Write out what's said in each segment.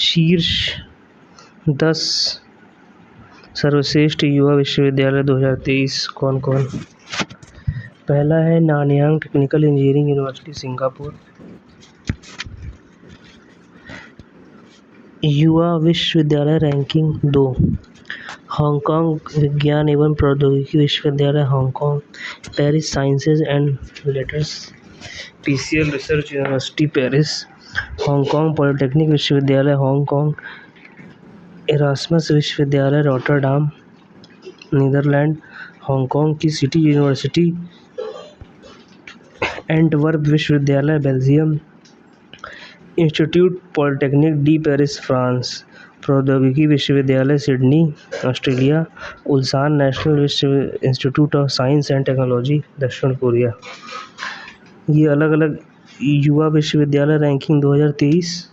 शीर्ष 10 सर्वश्रेष्ठ युवा विश्वविद्यालय 2023 कौन कौन? पहला है Nanyang technical engineering university Singapore. युवा विश्वविद्यालय रैंकिंग 2, हांगकांग विज्ञान एवं प्रौद्योगिकी विश्वविद्यालय Hong Kong. Paris sciences and letters PCL research university Paris. Hong Kong polytechnic विश्वविद्यालय हांगकांग। एरास्मस विश्वविद्यालय रॉटरडाम नीदरलैंड। हांगकांग की सिटी यूनिवर्सिटी। एंटवर्प विश्वविद्यालय Belgium. Institute polytechnic de Paris France. प्रौद्योगिकी विश्वविद्यालय Sydney Australia. Ulsan national institute of science and technology दक्षिण Korea. ये अलग अलग युवा विश्वविद्यालय रैंकिंग 2023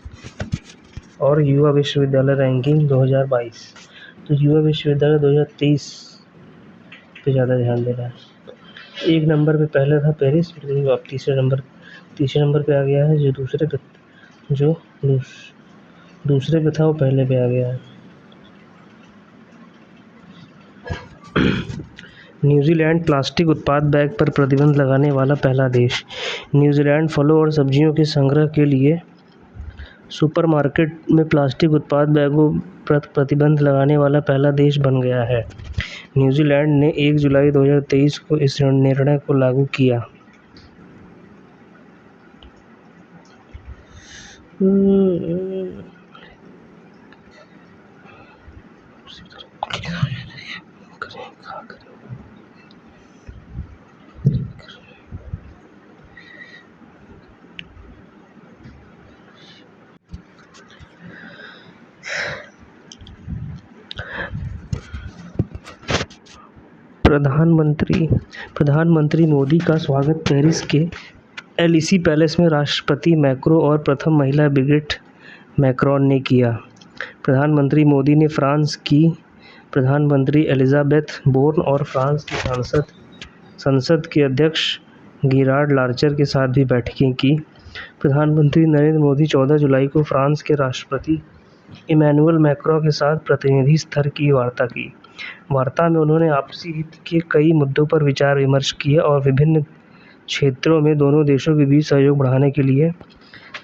और युवा विश्वविद्यालय रैंकिंग 2022। तो युवा विश्वविद्यालय 2023 पे ज़्यादा ध्यान देना है। 1 नंबर पे पहले था पेरिस, लेकिन अब तीसरे नंबर पे आ गया है। जो दूसरे पे था वो पहले पे आ गया है। न्यूजीलैंड प्लास्टिक उत्पाद बैग पर प्रतिबंध लगाने वाला पहला देश। न्यूजीलैंड फलों और सब्जियों के संग्रह के लिए सुपरमार्केट में प्लास्टिक उत्पाद बैगों पर प्रतिबंध लगाने वाला पहला देश बन गया है। न्यूजीलैंड ने 1 जुलाई 2023 को इस निर्णय को लागू किया। प्रधानमंत्री मोदी का स्वागत पेरिस के एलिसी पैलेस में राष्ट्रपति मैक्रो और प्रथम महिला ब्रिगिट मैक्रॉन ने किया। प्रधानमंत्री मोदी ने फ्रांस की प्रधानमंत्री एलिजाबेथ बोर्न और फ्रांस की संसद के अध्यक्ष गिरार्ड लार्चर के साथ भी बैठकें की। प्रधानमंत्री नरेंद्र मोदी 14 जुलाई को फ्रांस के राष्ट्रपति इमैनुअल मैक्रों के साथ प्रतिनिधि स्तर की वार्ता की। वार्ता में उन्होंने आपसी हित के कई मुद्दों पर विचार विमर्श किया और विभिन्न क्षेत्रों में दोनों देशों के बीच सहयोग बढ़ाने के लिए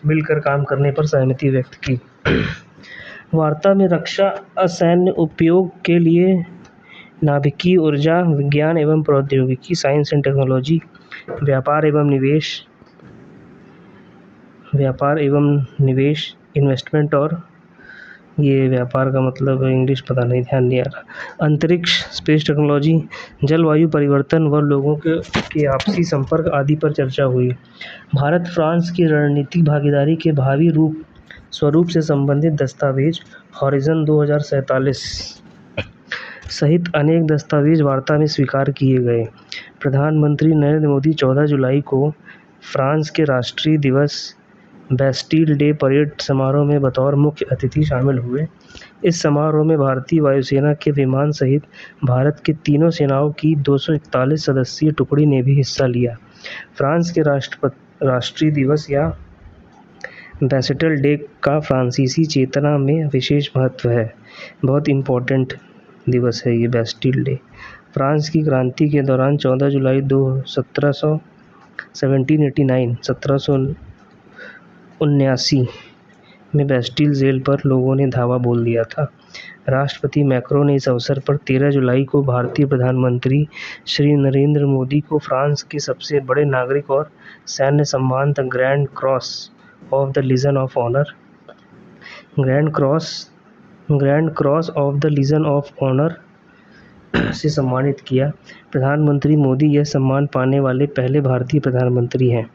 मिलकर काम करने पर सहमति व्यक्त की। वार्ता में रक्षा, असैन्य उपयोग के लिए नाभिकीय ऊर्जा, विज्ञान एवं प्रौद्योगिकी, साइंस एंड टेक्नोलॉजी, व्यापार एवं निवेश, इन्वेस्टमेंट और ये व्यापार का मतलब इंग्लिश पता नहीं, ध्यान नहीं आ रहा, अंतरिक्ष, स्पेस टेक्नोलॉजी, जलवायु परिवर्तन व लोगों के आपसी संपर्क आदि पर चर्चा हुई। भारत फ्रांस की रणनीतिक भागीदारी के भावी स्वरूप से संबंधित दस्तावेज हॉरिजन 2047 सहित अनेक दस्तावेज वार्ता में स्वीकार किए गए। प्रधानमंत्री नरेंद्र मोदी 14 जुलाई को फ्रांस के राष्ट्रीय दिवस बेस्टिल डे परेड समारोह में बतौर मुख्य अतिथि शामिल हुए। इस समारोह में भारतीय वायुसेना के विमान सहित भारत के तीनों सेनाओं की 241 सदस्यीय टुकड़ी ने भी हिस्सा लिया। फ्रांस के राष्ट्रीय दिवस या बेस्टिल डे का फ्रांसीसी चेतना में विशेष महत्व है। बहुत इम्पोर्टेंट दिवस है ये बेस्टिल डे। फ्रांस की क्रांति के दौरान 14 जुलाई 1779 में बेस्टिल जेल पर लोगों ने धावा बोल दिया था। राष्ट्रपति मैक्रो ने इस अवसर पर 13 जुलाई को भारतीय प्रधानमंत्री श्री नरेंद्र मोदी को फ्रांस के सबसे बड़े नागरिक और सैन्य सम्मान the grand cross of the legion of honour से सम्मानित किया। प्रधानमंत्री मोदी यह सम्मान पाने वाले पहले भारतीय प्रधानमंत्री हैं।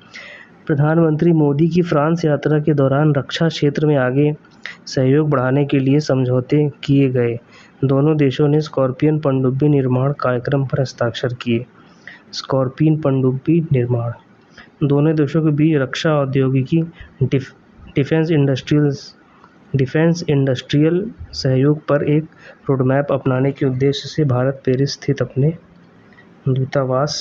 प्रधानमंत्री मोदी की फ्रांस यात्रा के दौरान रक्षा क्षेत्र में आगे सहयोग बढ़ाने के लिए समझौते किए गए। दोनों देशों ने स्कॉर्पियन पनडुब्बी निर्माण कार्यक्रम पर हस्ताक्षर किए। स्कॉर्पियन पनडुब्बी निर्माण दोनों देशों के बीच रक्षा औद्योगिकी डिफेंस इंडस्ट्रियल सहयोग पर एक रोडमैप अपनाने के उद्देश्य से भारत पेरिस स्थित अपने दूतावास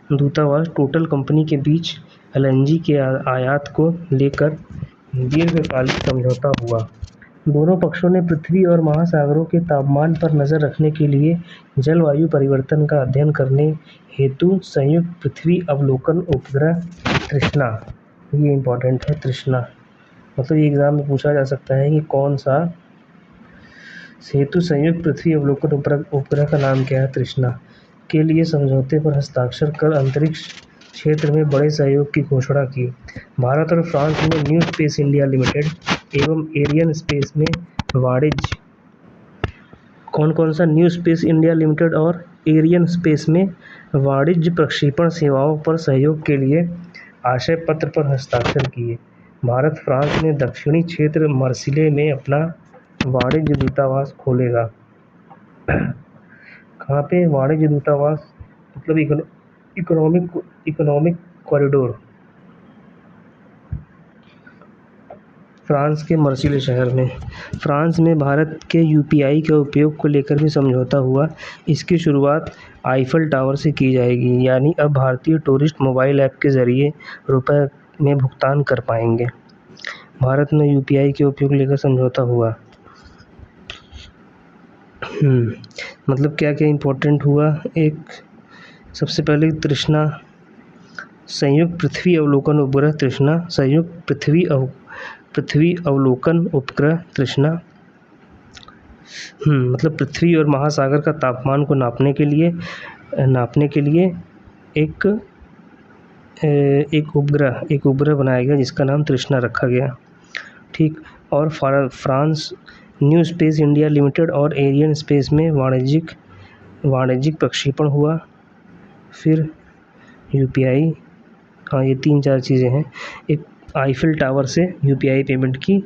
दूतावास टोटल कंपनी के बीच एलएनजी के आयात को लेकर दीर्घकालिक समझौता हुआ। दोनों पक्षों ने पृथ्वी और महासागरों के तापमान पर नज़र रखने के लिए जलवायु परिवर्तन का अध्ययन करने हेतु संयुक्त पृथ्वी अवलोकन उपग्रह तृष्णा, ये इम्पोर्टेंट है, तृष्णा मतलब ये एग्ज़ाम में पूछा जा सकता है कि कौन सा हेतु संयुक्त पृथ्वी अवलोकन उपग्रह का नाम क्या है, तृष्णा, के लिए समझौते पर हस्ताक्षर कर अंतरिक्ष क्षेत्र में बड़े सहयोग की घोषणा की। भारत और फ्रांस ने न्यू स्पेस इंडिया लिमिटेड एवं एरियन स्पेस में वाणिज्य कौन सा न्यू स्पेस इंडिया लिमिटेड और एरियन स्पेस में वाणिज्य प्रक्षेपण सेवाओं पर सहयोग के लिए आशय पत्र पर हस्ताक्षर किए। भारत फ्रांस ने दक्षिणी क्षेत्र मर्सिले में अपना वाणिज्य दूतावास खोलेगा। कहाँ पे वाणिज्य दूतावास मतलब इकोनॉमिक कॉरिडोर, फ्रांस के मर्सिले शहर में। फ्रांस में भारत के यूपीआई के उपयोग को लेकर भी समझौता हुआ। इसकी शुरुआत आईफल टावर से की जाएगी, यानी अब भारतीय टूरिस्ट मोबाइल ऐप के ज़रिए रुपए में भुगतान कर पाएंगे। भारत में यूपीआई के उपयोग लेकर समझौता हुआ। मतलब क्या क्या इम्पोर्टेंट हुआ, एक सबसे पहले तृष्णा संयुक्त पृथ्वी अवलोकन उपग्रह तृष्णा, संयुक्त पृथ्वी अवलोकन उपग्रह तृष्णा मतलब पृथ्वी और महासागर का तापमान को नापने के लिए एक उपग्रह बनाया गया जिसका नाम तृष्णा रखा गया। ठीक, और France new space India limited और एरियन स्पेस में वाणिज्यिक प्रक्षेपण हुआ। फिर यूपीआई, हाँ ये 3-4 चीज़ें हैं। एक आईफिल टावर से यूपीआई पेमेंट की,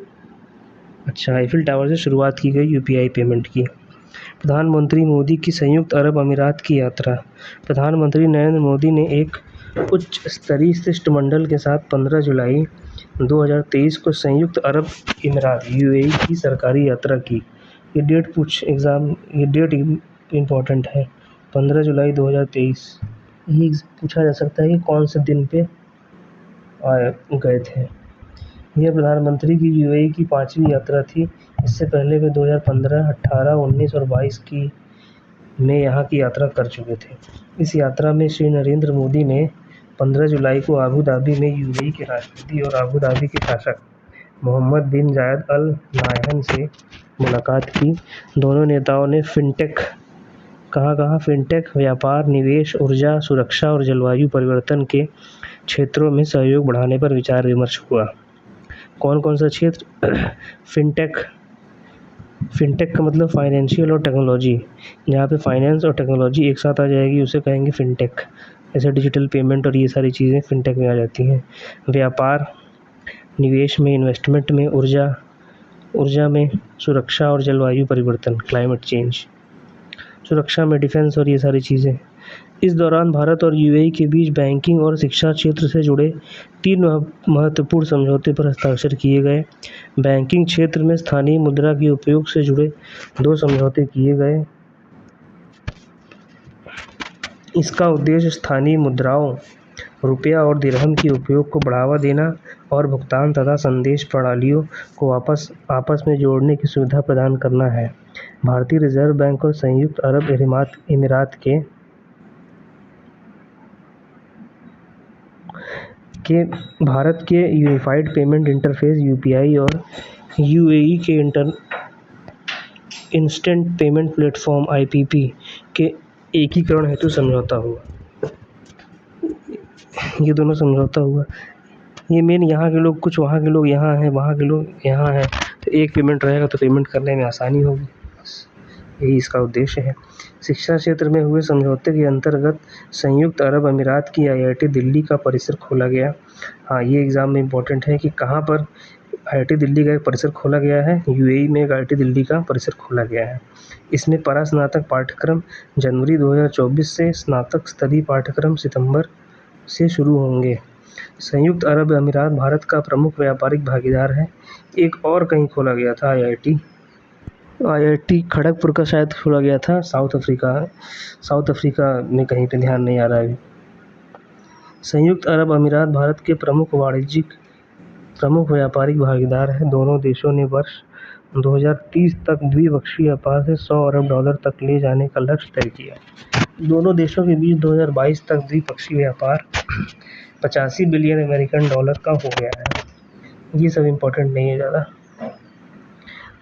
अच्छा आईफिल टावर से शुरुआत की गई यूपीआई पेमेंट की। प्रधानमंत्री मोदी की संयुक्त अरब अमीरात की यात्रा। प्रधानमंत्री नरेंद्र मोदी ने एक उच्च स्तरीय शिष्टमंडल के साथ 15 जुलाई 2023 को संयुक्त अरब अमीरात यूएई की सरकारी यात्रा की। ये डेट इम्पोर्टेंट है, 15 जुलाई 2023। ये पूछा जा सकता है कि कौन से दिन पे गए थे। यह प्रधानमंत्री की यूएई की 5वीं यात्रा थी। इससे पहले वे 2015, 18, 19 और 22 में यहाँ की यात्रा कर चुके थे। इस यात्रा में श्री नरेंद्र मोदी ने 15 जुलाई को आबू धाबी में यूएई के राष्ट्रपति और आबू धाबी के शासक मोहम्मद बिन जायद अल नाह्यान से मुलाकात की। दोनों नेताओं ने फिनटेक फिनटेक, व्यापार, निवेश, ऊर्जा, सुरक्षा और जलवायु परिवर्तन के क्षेत्रों में सहयोग बढ़ाने पर विचार विमर्श हुआ। कौन सा क्षेत्र? फिनटेक का मतलब फाइनेंशियल और टेक्नोलॉजी, जहाँ पे फाइनेंस और टेक्नोलॉजी एक साथ आ जाएगी उसे कहेंगे फिनटेक। ऐसे डिजिटल पेमेंट और ये सारी चीज़ें फिनटेक में आ जाती हैं। व्यापार, निवेश में, इन्वेस्टमेंट में, ऊर्जा में, सुरक्षा और जलवायु परिवर्तन, क्लाइमेट चेंज, सुरक्षा में डिफेंस और ये सारी चीज़ें। इस दौरान भारत और यूएई के बीच बैंकिंग और शिक्षा क्षेत्र से जुड़े 3 महत्वपूर्ण समझौते पर हस्ताक्षर किए गए। बैंकिंग क्षेत्र में स्थानीय मुद्रा के उपयोग से जुड़े 2 समझौते किए गए। इसका उद्देश्य स्थानीय मुद्राओं, रुपया और दिरहम के उपयोग को बढ़ावा देना और भुगतान तथा संदेश प्रणालियों को आपस में जोड़ने की सुविधा प्रदान करना है। भारतीय रिजर्व बैंक और संयुक्त अरब अमीरात के भारत के यूनिफाइड पेमेंट इंटरफेस यूपीआई और यूएई के इंस्टेंट पेमेंट प्लेटफॉर्म आईपीपी के एकीकरण हेतु समझौता हुआ। ये दोनों समझौता हुआ। ये मेन यहाँ के लोग कुछ, वहाँ के लोग यहाँ हैं, वहाँ के लोग यहाँ हैं, तो एक पेमेंट रहेगा तो पेमेंट करने में आसानी होगी, यही इसका उद्देश्य है। शिक्षा क्षेत्र में हुए समझौते के अंतर्गत संयुक्त अरब अमीरात की आईआईटी दिल्ली का परिसर खोला गया। हाँ, ये एग्ज़ाम में इम्पोर्टेंट है कि कहाँ पर आईआईटी दिल्ली का एक परिसर खोला गया है। यूएई में एक आईआईटी दिल्ली का परिसर खोला गया है। इसमें परास्नातक पाठ्यक्रम जनवरी 2024 से, स्नातक स्तरीय पाठ्यक्रम सितंबर से शुरू होंगे। संयुक्त अरब अमीरात भारत का प्रमुख व्यापारिक भागीदार है। एक और कहीं खोला गया था आईआईटी खड़गपुर का शायद खोला गया था, साउथ अफ्रीका में कहीं पे, ध्यान नहीं आ रहा है अभी। संयुक्त अरब अमीरात भारत के प्रमुख व्यापारिक भागीदार हैं। दोनों देशों ने वर्ष 2030 तक द्विपक्षीय व्यापार से $100 अरब तक ले जाने का लक्ष्य तय किया। दोनों देशों के बीच 2022 तक द्विपक्षीय व्यापार $85 बिलियन का हो गया है। ये सब इम्पोर्टेंट नहीं है ज़्यादा।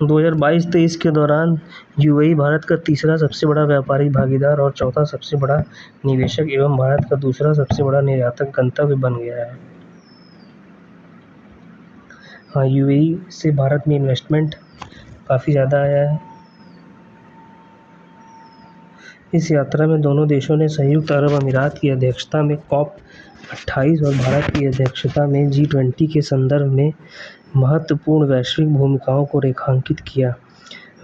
2022-23 के दौरान यूएई भारत का तीसरा सबसे बड़ा व्यापारिक भागीदार और चौथा सबसे बड़ा निवेशक एवं भारत का दूसरा सबसे बड़ा निर्यातक गंतव्य बन गया है। हाँ, यूएई से भारत में इन्वेस्टमेंट काफ़ी ज़्यादा आया है। इस यात्रा में दोनों देशों ने संयुक्त अरब अमीरात की अध्यक्षता में COP28 और भारत की अध्यक्षता में G20 के संदर्भ में महत्वपूर्ण वैश्विक भूमिकाओं को रेखांकित किया।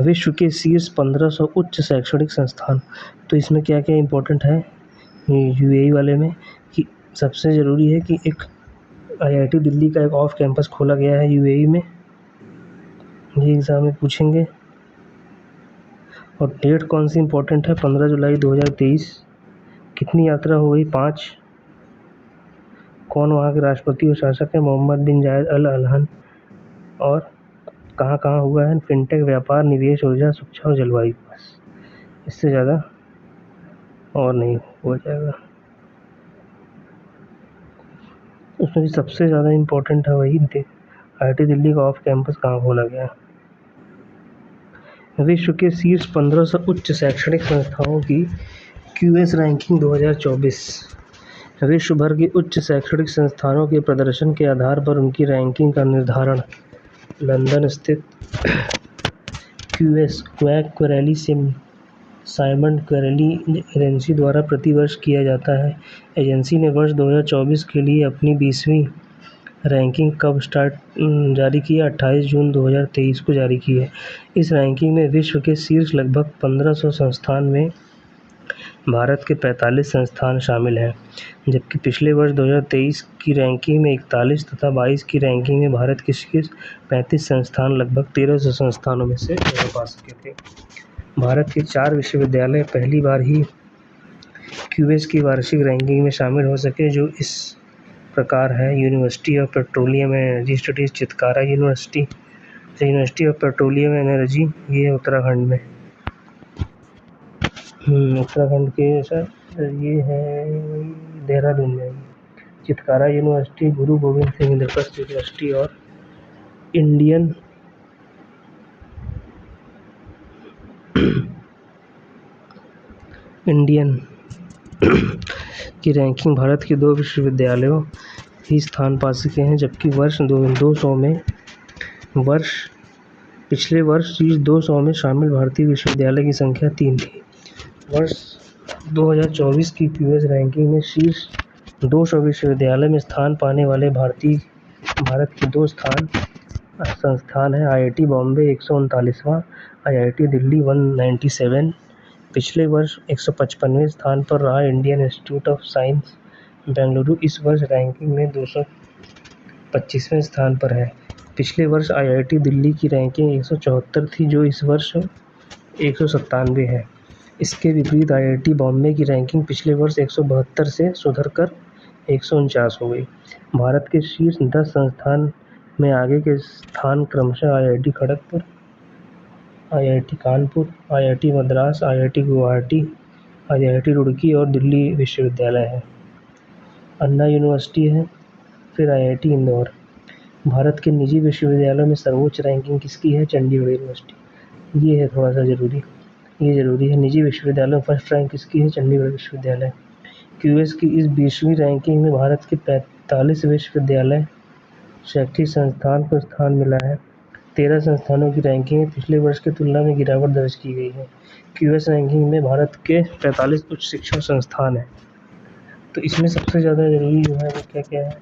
विश्व के शीर्ष 1500 उच्च शैक्षणिक संस्थान। तो इसमें क्या क्या इम्पोर्टेंट है यूएई वाले में कि सबसे ज़रूरी है कि एक IIT दिल्ली का एक ऑफ कैंपस खोला गया है यूएई में। ये एग्ज़ाम में पूछेंगे। और डेट कौन सी इम्पोर्टेंट है? 15 जुलाई 2023। कितनी यात्रा हो गई? 5। कौन वहाँ के राष्ट्रपति और शासक है? मोहम्मद बिन जायद अल नहयान। और कहाँ कहाँ हुआ है? फिनटेक, व्यापार, निवेश, ऊर्जा, शिक्षा और जलवायु। बस इससे ज़्यादा और नहीं हो जाएगा। उसमें भी सबसे ज़्यादा इम्पोर्टेंट है वही IIT दिल्ली का ऑफ कैंपस कहाँ खोला गया। विश्व के शीर्ष 1500 उच्च शैक्षणिक संस्थाओं की QS रैंकिंग 2024। विश्व भर के उच्च शैक्षणिक संस्थानों के प्रदर्शन के आधार पर उनकी रैंकिंग का निर्धारण लंदन स्थित QS क्वैक साइमंड क्वेरेली एजेंसी द्वारा प्रतिवर्ष किया जाता है। एजेंसी ने वर्ष 2024 के लिए अपनी 20वीं रैंकिंग कब जारी की है? 28 जून 2023 को जारी की है। इस रैंकिंग में विश्व के शीर्ष लगभग 1500 संस्थान में भारत के 45 संस्थान शामिल हैं, जबकि पिछले वर्ष 2023 की रैंकिंग में 41 तथा 22 की रैंकिंग में भारत के शीर्ष 35 संस्थान लगभग 1300 संस्थानों में से जगह पा सके थे। भारत के 4 विश्वविद्यालय पहली बार ही QS की वार्षिक रैंकिंग में शामिल हो सके, जो इस प्रकार है। University of petroleum and energy studies Chitkara university of petroleum energy, ये है उत्तराखंड में। उत्तराखंड के सर ये है देहरादून में। चितकारा यूनिवर्सिटी, गुरु गोविंद सिंह इंद्रप्रस्थ यूनिवर्सिटी और इंडियन की रैंकिंग भारत के 2 विश्वविद्यालयों ही स्थान पा सके हैं, जबकि पिछले वर्ष शीर्ष 200 में शामिल भारतीय विश्वविद्यालय की संख्या 3 थी। वर्ष 2024 की QS रैंकिंग में शीर्ष 200 विश्वविद्यालय में स्थान पाने वाले भारत के 2 संस्थान हैं। IIT Bombay 139वां, IIT Delhi 197। पिछले वर्ष 155वें स्थान पर रहा Indian institute of science Bengaluru इस वर्ष रैंकिंग में 225वें स्थान पर है। पिछले वर्ष IIT दिल्ली की रैंकिंग 174 थी, जो इस वर्ष 197 है। इसके विपरीत IIT बॉम्बे की रैंकिंग पिछले वर्ष 172 से सुधर कर 149 हो गई। भारत के शीर्ष 10 संस्थान में आगे के स्थान क्रमशः IIT Kharagpur, IIT Kanpur, IIT Madras, IIT Guwahati, IIT Roorkee और दिल्ली विश्वविद्यालय है। अन्ना यूनिवर्सिटी है, फिर IIT इंदौर। भारत के निजी विश्वविद्यालयों में सर्वोच्च रैंकिंग किसकी है? चंडीगढ़ यूनिवर्सिटी। ये है थोड़ा सा ज़रूरी, ये ज़रूरी है। निजी विश्वविद्यालयों में फर्स्ट रैंक किसकी है? चंडीगढ़ विश्वविद्यालय। QS की इस 20वीं रैंकिंग में भारत के 45 विश्वविद्यालय शैक्षिक संस्थान को स्थान मिला है। 13 संस्थानों की रैंकिंग में पिछले वर्ष की तुलना में गिरावट दर्ज की गई है। QS रैंकिंग में भारत के 45 उच्च शिक्षा संस्थान हैं। तो इसमें सबसे ज़्यादा ज़रूरी जो है वो क्या क्या है?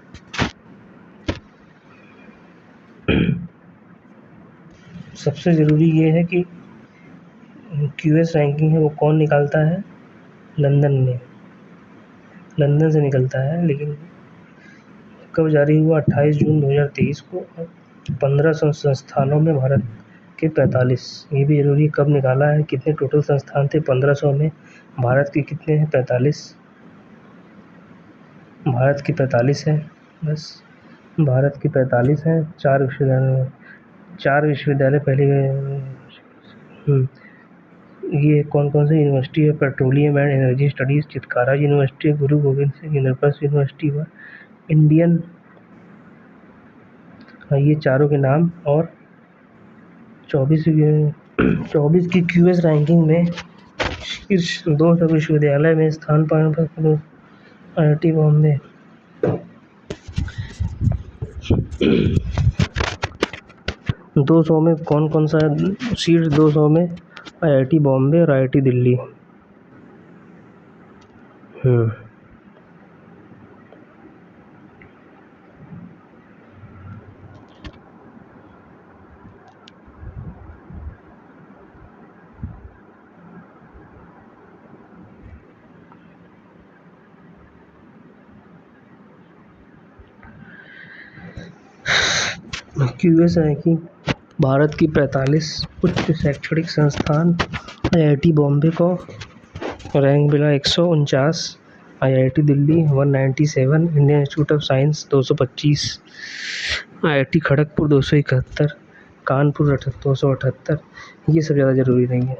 सबसे ज़रूरी ये है कि QS रैंकिंग है वो कौन निकालता है? लंदन से निकलता है। लेकिन कब जारी हुआ? 28 जून 2023 को। 1500 संस्थानों में भारत के 45, ये भी जरूरी। कब निकाला है? कितने टोटल संस्थान थे 1500 में? भारत के कितने हैं? 45। भारत की 45 है, बस भारत की 45 हैं। 4 विश्वविद्यालय पहले ये कौन कौन सी यूनिवर्सिटी है? Petroleum and energy studies, Chitkara university, Guru Govind Singh Indraprastha university व इंडियन। ये चारों के नाम। और 24 की क्यूएस रैंकिंग में शीर्ष 200 विश्वविद्यालय में स्थान पाने पर IIT बॉम्बे। दो सौ में कौन कौन सा है? शीर्ष 200 में IIT बॉम्बे और IIT Delhi. QS ranking Bharat की 45 उच्च शैक्षणिक संस्थान IIT बॉम्बे को रैंक मिला 149, IIT Delhi 197, Indian institute of science 225, IIT Kharagpur 271, Kanpur 278। ये सब ज़्यादा ज़रूरी नहीं है।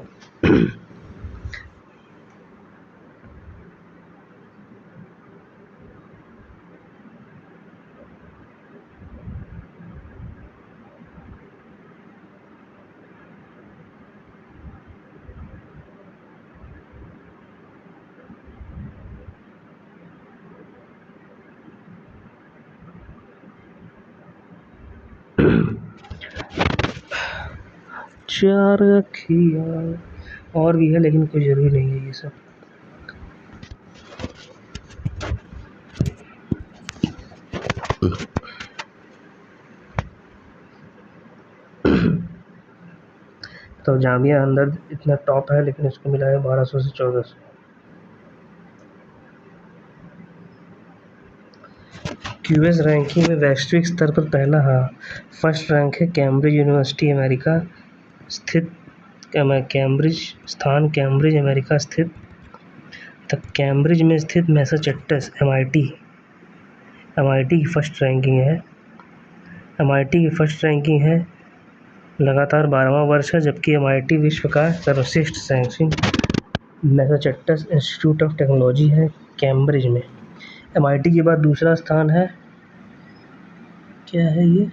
चार अखियाँ और भी है, लेकिन कोई ज़रूरी नहीं है ये सब। तो जामिया अंदर इतना टॉप है, लेकिन इसको मिला है 1200 से 1400। क्यूएस रैंकिंग में वैश्विक स्तर पर पहला फर्स्ट रैंक है कैम्ब्रिज यूनिवर्सिटी अमेरिका स्थित। कैम्ब्रिज अमेरिका स्थित। तक कैम्ब्रिज में स्थित मैसाचुसेट्स MIT की फर्स्ट रैंकिंग है। MIT की फर्स्ट रैंकिंग है, लगातार 12वां वर्ष है, जबकि MIT विश्व का सर्वश्रेष्ठ ranking Massachusetts institute of technology है कैम्ब्रिज में। MIT के बाद दूसरा स्थान है, क्या है ये?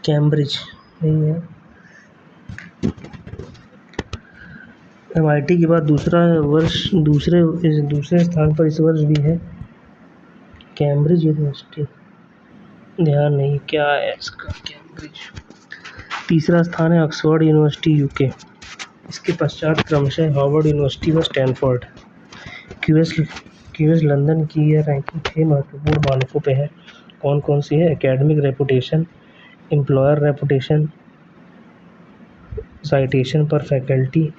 कैम्ब्रिज नहीं है। MIT के बाद दूसरे स्थान पर इस वर्ष भी है कैम्ब्रिज यूनिवर्सिटी। ध्यान नहीं क्या है इसका। कैम्ब्रिज तीसरा स्थान है ऑक्सफोर्ड यूनिवर्सिटी UK। इसके पश्चात क्रमशः हार्वर्ड यूनिवर्सिटी व स्टैनफोर्ड। क्यूएस लंदन की यह रैंकिंग 6 महत्वपूर्ण मानकों पे है। कौन कौन सी है? Academic reputation, employer reputation, citation per faculty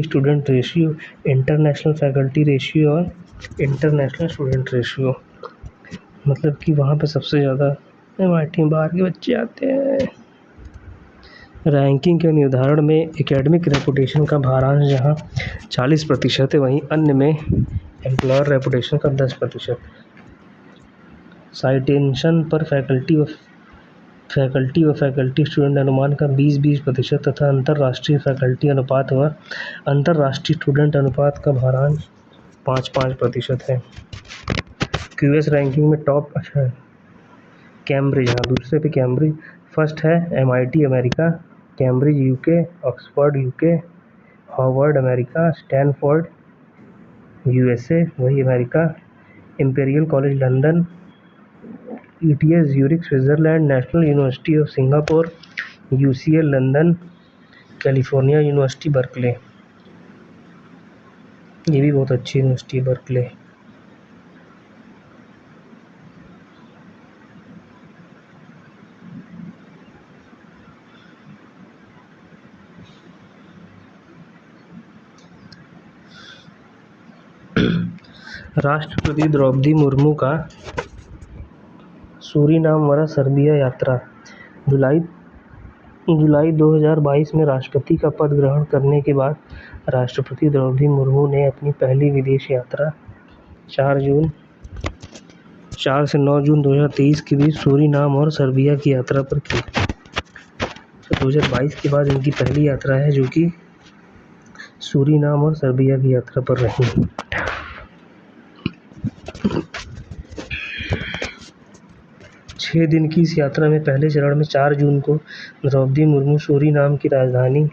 student ratio, international faculty ratio और इंटरनेशनल स्टूडेंट रेशियो। मतलब कि वहाँ पे सबसे ज़्यादा MIT में बाहर के बच्चे आते हैं। रैंकिंग के निर्धारण में एकेडमिक रेपुटेशन का भारांश जहाँ 40% है, वहीं अन्य में एम्प्लॉयर रेपुटेशन का 10%। साइटेशन पर फैकल्टी व फैकल्टी स्टूडेंट अनुमान का 20% तथा अंतर्राष्ट्रीय फैकल्टी अनुपात व अंतर्राष्ट्रीय स्टूडेंट अनुपात का भारांश 5% है। क्यूएस रैंकिंग में टॉप है कैम्ब्रिज, दूसरे पे कैम्ब्रिज, फर्स्ट है MIT America, Cambridge UK, Oxford UK, Harvard America, Stanford USA वही America, imperial college London, ETH Zurich Switzerland, national university of Singapore, UCL London, California university Berkeley. ये भी बहुत अच्छी यूनिवर्सिटी है बर्कले। राष्ट्रपति द्रौपदी मुर्मू का सूरीनाम व सर्बिया यात्रा। जुलाई 2022 में राष्ट्रपति का पद ग्रहण करने के बाद राष्ट्रपति द्रौपदी मुर्मू ने अपनी पहली विदेश यात्रा 4 से 9 जून 2023 के बीच सूरीनाम और सर्बिया की यात्रा पर की। तो 2022 के बाद इनकी पहली यात्रा है जो कि सूरीनाम और सर्बिया की यात्रा पर रही। 6 दिन की इस यात्रा में पहले चरण में 4 जून को द्रौपदी मुर्मू सूरीनाम की राजधानी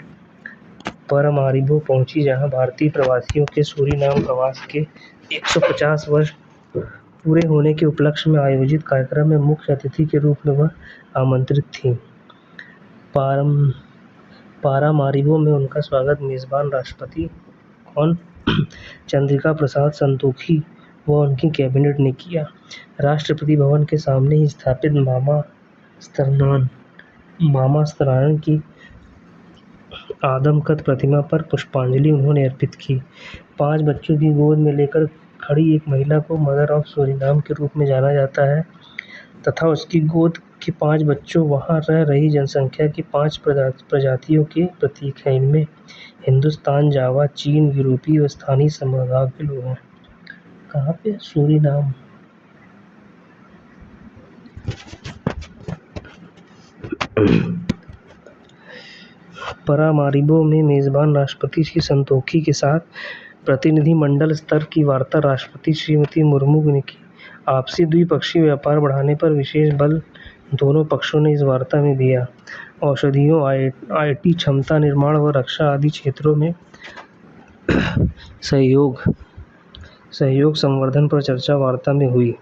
पारामारिबो पहुंची, जहां भारतीय प्रवासियों के सूरीनाम प्रवास के 150 वर्ष पूरे होने के उपलक्ष्य में आयोजित कार्यक्रम में मुख्य अतिथि के रूप में वह आमंत्रित थीं। पारामारिबो में उनका स्वागत मेजबान राष्ट्रपति चंद्रिका प्रसाद संतोखी व उनकी कैबिनेट ने किया। राष्ट्रपति भवन के सामने ही स्थापित मामा स्तरानन की आदमकद प्रतिमा पर पुष्पांजलि उन्होंने अर्पित की। 5 बच्चों की गोद में लेकर खड़ी एक महिला को मदर ऑफ सूरीनाम के रूप में जाना जाता है तथा उसकी गोद के 5 बच्चों वहां रह रही जनसंख्या की 5 प्रजातियों के प्रतीक हैं। इनमें हिंदुस्तान, जावा, चीन, यूरोपीय व स्थानीय समुदाय के लोग हैं। कहाँ पे? सूरीनाम। पारामारिबो में मेजबान राष्ट्रपति श्री संतोखी के साथ प्रतिनिधिमंडल स्तर की वार्ता राष्ट्रपति श्रीमती मुर्मू ने की। आपसी द्विपक्षीय व्यापार बढ़ाने पर विशेष बल दोनों पक्षों ने इस वार्ता में दिया। औषधियों, आईटी, क्षमता निर्माण व रक्षा आदि क्षेत्रों में सहयोग संवर्धन पर चर्चा वार्ता में हुई।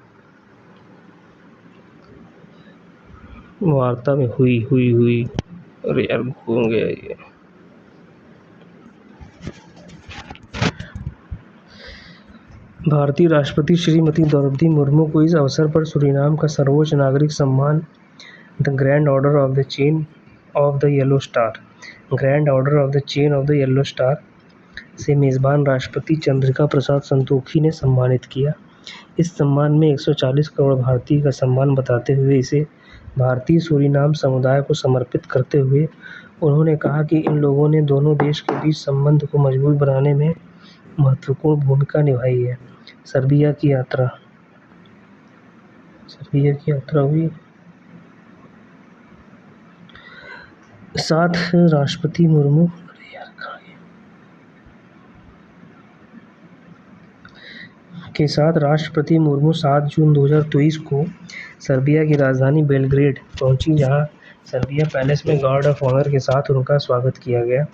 अरे यार, भूल गया ये। भारतीय राष्ट्रपति श्रीमती द्रौपदी मुर्मू को इस अवसर पर सूरीनाम का सर्वोच्च नागरिक सम्मान the grand order of the chain of the yellow star से मेजबान राष्ट्रपति चंद्रिका प्रसाद संतोखी ने सम्मानित किया। इस सम्मान में 140 करोड़ भारतीय का सम्मान बताते हुए इसे भारतीय सूरीनाम समुदाय को समर्पित करते हुए उन्होंने कहा कि इन लोगों ने दोनों देश के बीच संबंध को मजबूत बनाने में महत्वपूर्ण भूमिका निभाई है। सर्बिया की यात्रा हुई। साथ राष्ट्रपति मुर्मू के साथ राष्ट्रपति मुर्मू 7 जून 2023 को सर्बिया की राजधानी बेलग्रेड पहुंची, जहां सर्बिया पैलेस में गार्ड ऑफ ऑनर के साथ उनका स्वागत किया गया।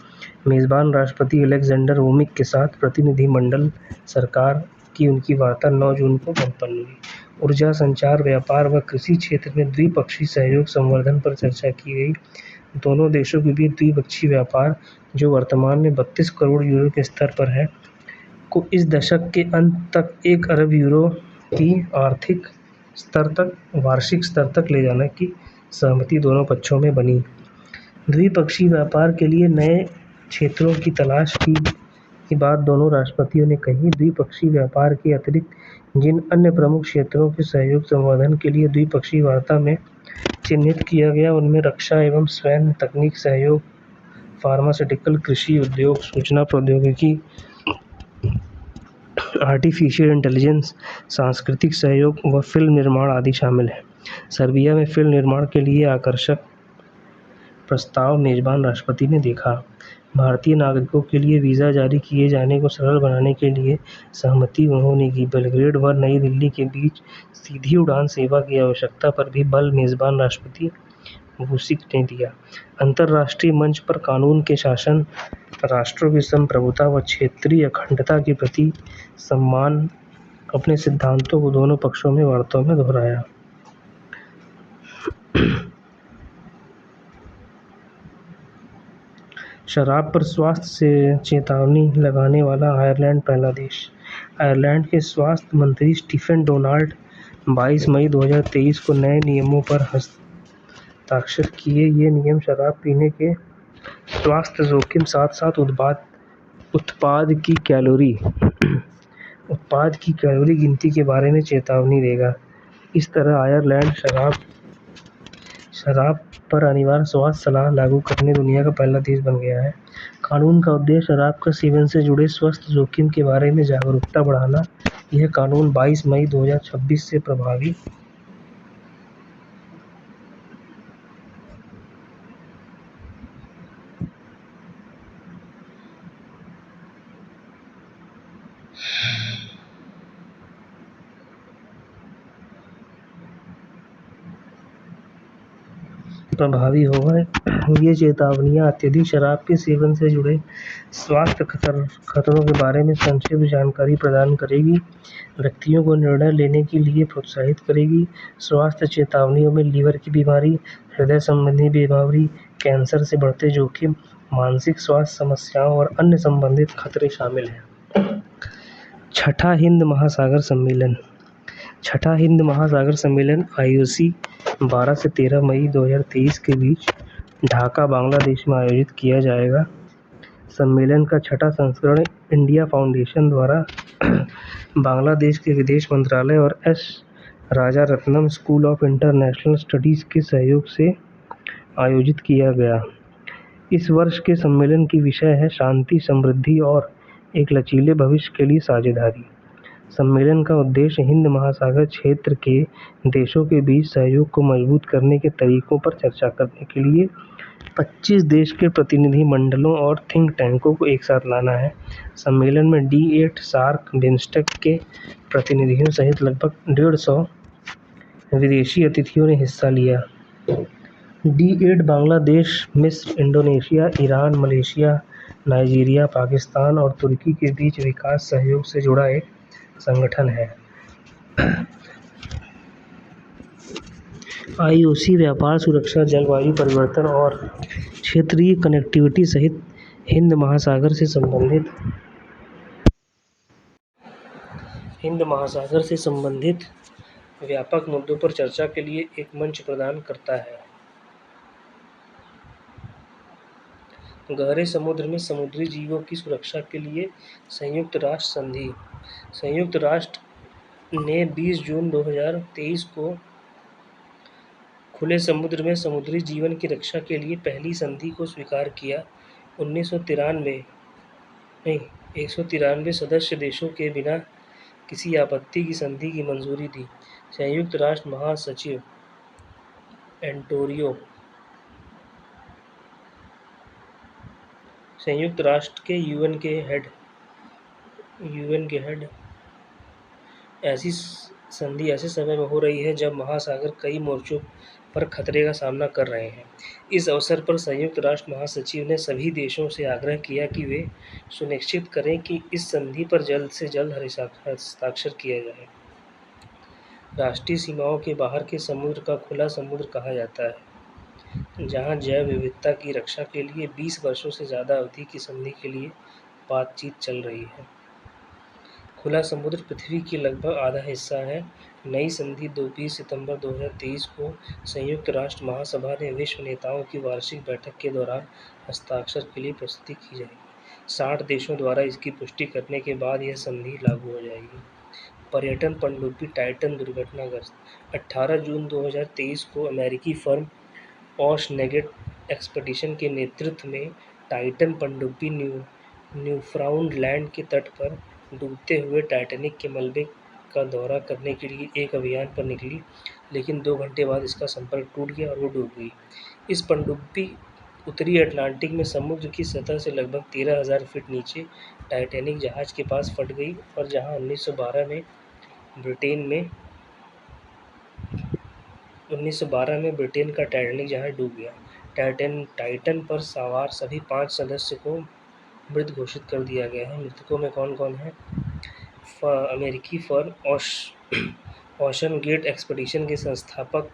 मेजबान राष्ट्रपति अलेक्जेंडर वुचिक के साथ प्रतिनिधिमंडल सरकार की उनकी वार्ता 9 जून को संपन्न हुई। ऊर्जा, संचार, व्यापार व कृषि क्षेत्र में द्विपक्षीय सहयोग संवर्धन पर चर्चा की गई। दोनों देशों के बीच द्विपक्षीय व्यापार, जो वर्तमान में 32 करोड़ यूरो के स्तर पर है, को इस दशक के अंत तक 1 अरब यूरो की वार्षिक स्तर तक ले जाने की सहमति दोनों पक्षों में बनी। द्विपक्षीय व्यापार के लिए नए क्षेत्रों की तलाश की बात दोनों राष्ट्रपतियों ने कही। द्विपक्षीय व्यापार के अतिरिक्त जिन अन्य प्रमुख क्षेत्रों के सहयोग संवर्धन के लिए द्विपक्षीय वार्ता में चिन्हित किया गया, उनमें रक्षा एवं स्वयं तकनीक सहयोग, फार्मास्यूटिकल, कृषि उद्योग, सूचना प्रौद्योगिकी, आर्टिफिशियल इंटेलिजेंस, सांस्कृतिक सहयोग व फिल्म निर्माण आदि शामिल हैं। सर्बिया में फिल्म निर्माण के लिए आकर्षक प्रस्ताव मेजबान राष्ट्रपति ने देखा। भारतीय नागरिकों के लिए वीज़ा जारी किए जाने को सरल बनाने के लिए सहमति उन्होंने की। बेलग्रेड व नई दिल्ली के बीच सीधी उड़ान सेवा की आवश्यकता पर भी बल मेजबान राष्ट्रपति वुचिक ने दिया। अंतर्राष्ट्रीय मंच पर कानून के शासन, राष्ट्रों की संप्रभुता व क्षेत्रीय अखंडता के प्रति सम्मान अपने सिद्धांतों को दोनों पक्षों में वार्ताओं में दोहराया। शराब पर स्वास्थ्य से चेतावनी लगाने वाला आयरलैंड पहला देश। आयरलैंड के स्वास्थ्य मंत्री स्टीफन डोनाल्ड 22 मई 2023 को नए नियमों पर हस्ताक्षर किए। ये नियम शराब पीने के स्वास्थ्य जोखिम, साथ साथ उत्पाद की कैलोरी गिनती के बारे में चेतावनी देगा। इस तरह आयरलैंड शराब पर अनिवार्य स्वास्थ्य सलाह लागू करने दुनिया का पहला देश बन गया है। कानून का उद्देश्य शराब का सेवन से जुड़े स्वास्थ्य जोखिम के बारे में जागरूकता बढ़ाना यह कानून 22 मई 2026 से प्रभावी होगा। ये चेतावनियाँ अत्यधिक शराब के सेवन से जुड़े स्वास्थ्य खतरों के बारे में संक्षिप्त जानकारी प्रदान करेगी, व्यक्तियों को निर्णय लेने के लिए प्रोत्साहित करेगी। स्वास्थ्य चेतावनियों में लीवर की बीमारी, हृदय संबंधी बीमारी, कैंसर से बढ़ते जोखिम, मानसिक स्वास्थ्य समस्याओं और अन्य संबंधित खतरे शामिल हैं। छठा हिंद महासागर सम्मेलन। छठा हिंद महासागर सम्मेलन IOC 12 से 13 मई 2023 के बीच ढाका, बांग्लादेश में आयोजित किया जाएगा। सम्मेलन का छठा संस्करण इंडिया फाउंडेशन द्वारा बांग्लादेश के विदेश मंत्रालय और S Rajaratnam school of international studies के सहयोग से आयोजित किया गया। इस वर्ष के सम्मेलन की विषय है शांति, समृद्धि और एक लचीले भविष्य के लिए साझेदारी। सम्मेलन का उद्देश्य हिंद महासागर क्षेत्र के देशों के बीच सहयोग को मजबूत करने के तरीकों पर चर्चा करने के लिए 25 देश के प्रतिनिधि मंडलों और थिंक टैंकों को एक साथ लाना है। सम्मेलन में D8 सार्क बिम्स्टेक के प्रतिनिधियों सहित लगभग 150 विदेशी अतिथियों ने हिस्सा लिया। D8 बांग्लादेश, मिस्र, Indonesia, Iran, Malaysia, Nigeria, Pakistan और तुर्की के बीच विकास सहयोग से जुड़ा एक संगठन है। IOC व्यापार, सुरक्षा, जलवायु परिवर्तन और क्षेत्रीय कनेक्टिविटी सहित हिंद महासागर से संबंधित व्यापक मुद्दों पर चर्चा के लिए एक मंच प्रदान करता है। गहरे समुद्र में समुद्री जीवों की सुरक्षा के लिए संयुक्त राष्ट्र संधि। संयुक्त राष्ट्र ने 20 जून 2023 को खुले समुद्र में समुद्री जीवन की रक्षा के लिए पहली संधि को स्वीकार किया। 193 सदस्य देशों के बिना किसी आपत्ति की संधि की मंजूरी दी। संयुक्त राष्ट्र महासचिव एंटोनियो संयुक्त राष्ट्र के यूएन के हेड ऐसी संधि ऐसे समय में हो रही है जब महासागर कई मोर्चों पर खतरे का सामना कर रहे हैं। इस अवसर पर संयुक्त राष्ट्र महासचिव ने सभी देशों से आग्रह किया कि वे सुनिश्चित करें कि इस संधि पर जल्द से जल्द हस्ताक्षर किया जाए। राष्ट्रीय सीमाओं के बाहर के समुद्र का खुला समुद्र कहा जाता है, जहां जैव विविधता की रक्षा के लिए 20 वर्षों से ज़्यादा अवधि की संधि के लिए बातचीत चल रही है। खुला समुद्र पृथ्वी की लगभग आधा हिस्सा है। नई संधि 20 सितंबर 2023 को संयुक्त राष्ट्र महासभा ने विश्व नेताओं की वार्षिक बैठक के दौरान हस्ताक्षर के लिए प्रस्तुत की जाएगी। 60 देशों द्वारा इसकी पुष्टि करने के बाद यह संधि लागू हो जाएगी। पर्यटन पनडुब्बी टाइटन दुर्घटनाग्रस्त। 18 जून 2023 को अमेरिकी फर्म ओशनेगेट एक्सपीडिशन के नेतृत्व में टाइटन पनडुब्बी न्यूफाउंडलैंड के तट पर डूबते हुए टाइटैनिक के मलबे का दौरा करने के लिए एक अभियान पर निकली, लेकिन 2 घंटे बाद इसका संपर्क टूट गया और वो डूब गई। इस पनडुब्बी उत्तरी अटलांटिक में समुद्र की सतह से लगभग 13,000 फीट नीचे टाइटैनिक जहाज के पास फट गई और जहां 1912 में ब्रिटेन का टाइटैनिक जहाज डूब गया। टाइटन पर सवार सभी 5 सदस्य को मृत घोषित कर दिया गया है। मृतकों में कौन-कौन है? अमेरिकी फर्म ओशन गेट एक्सपीडिशन के संस्थापक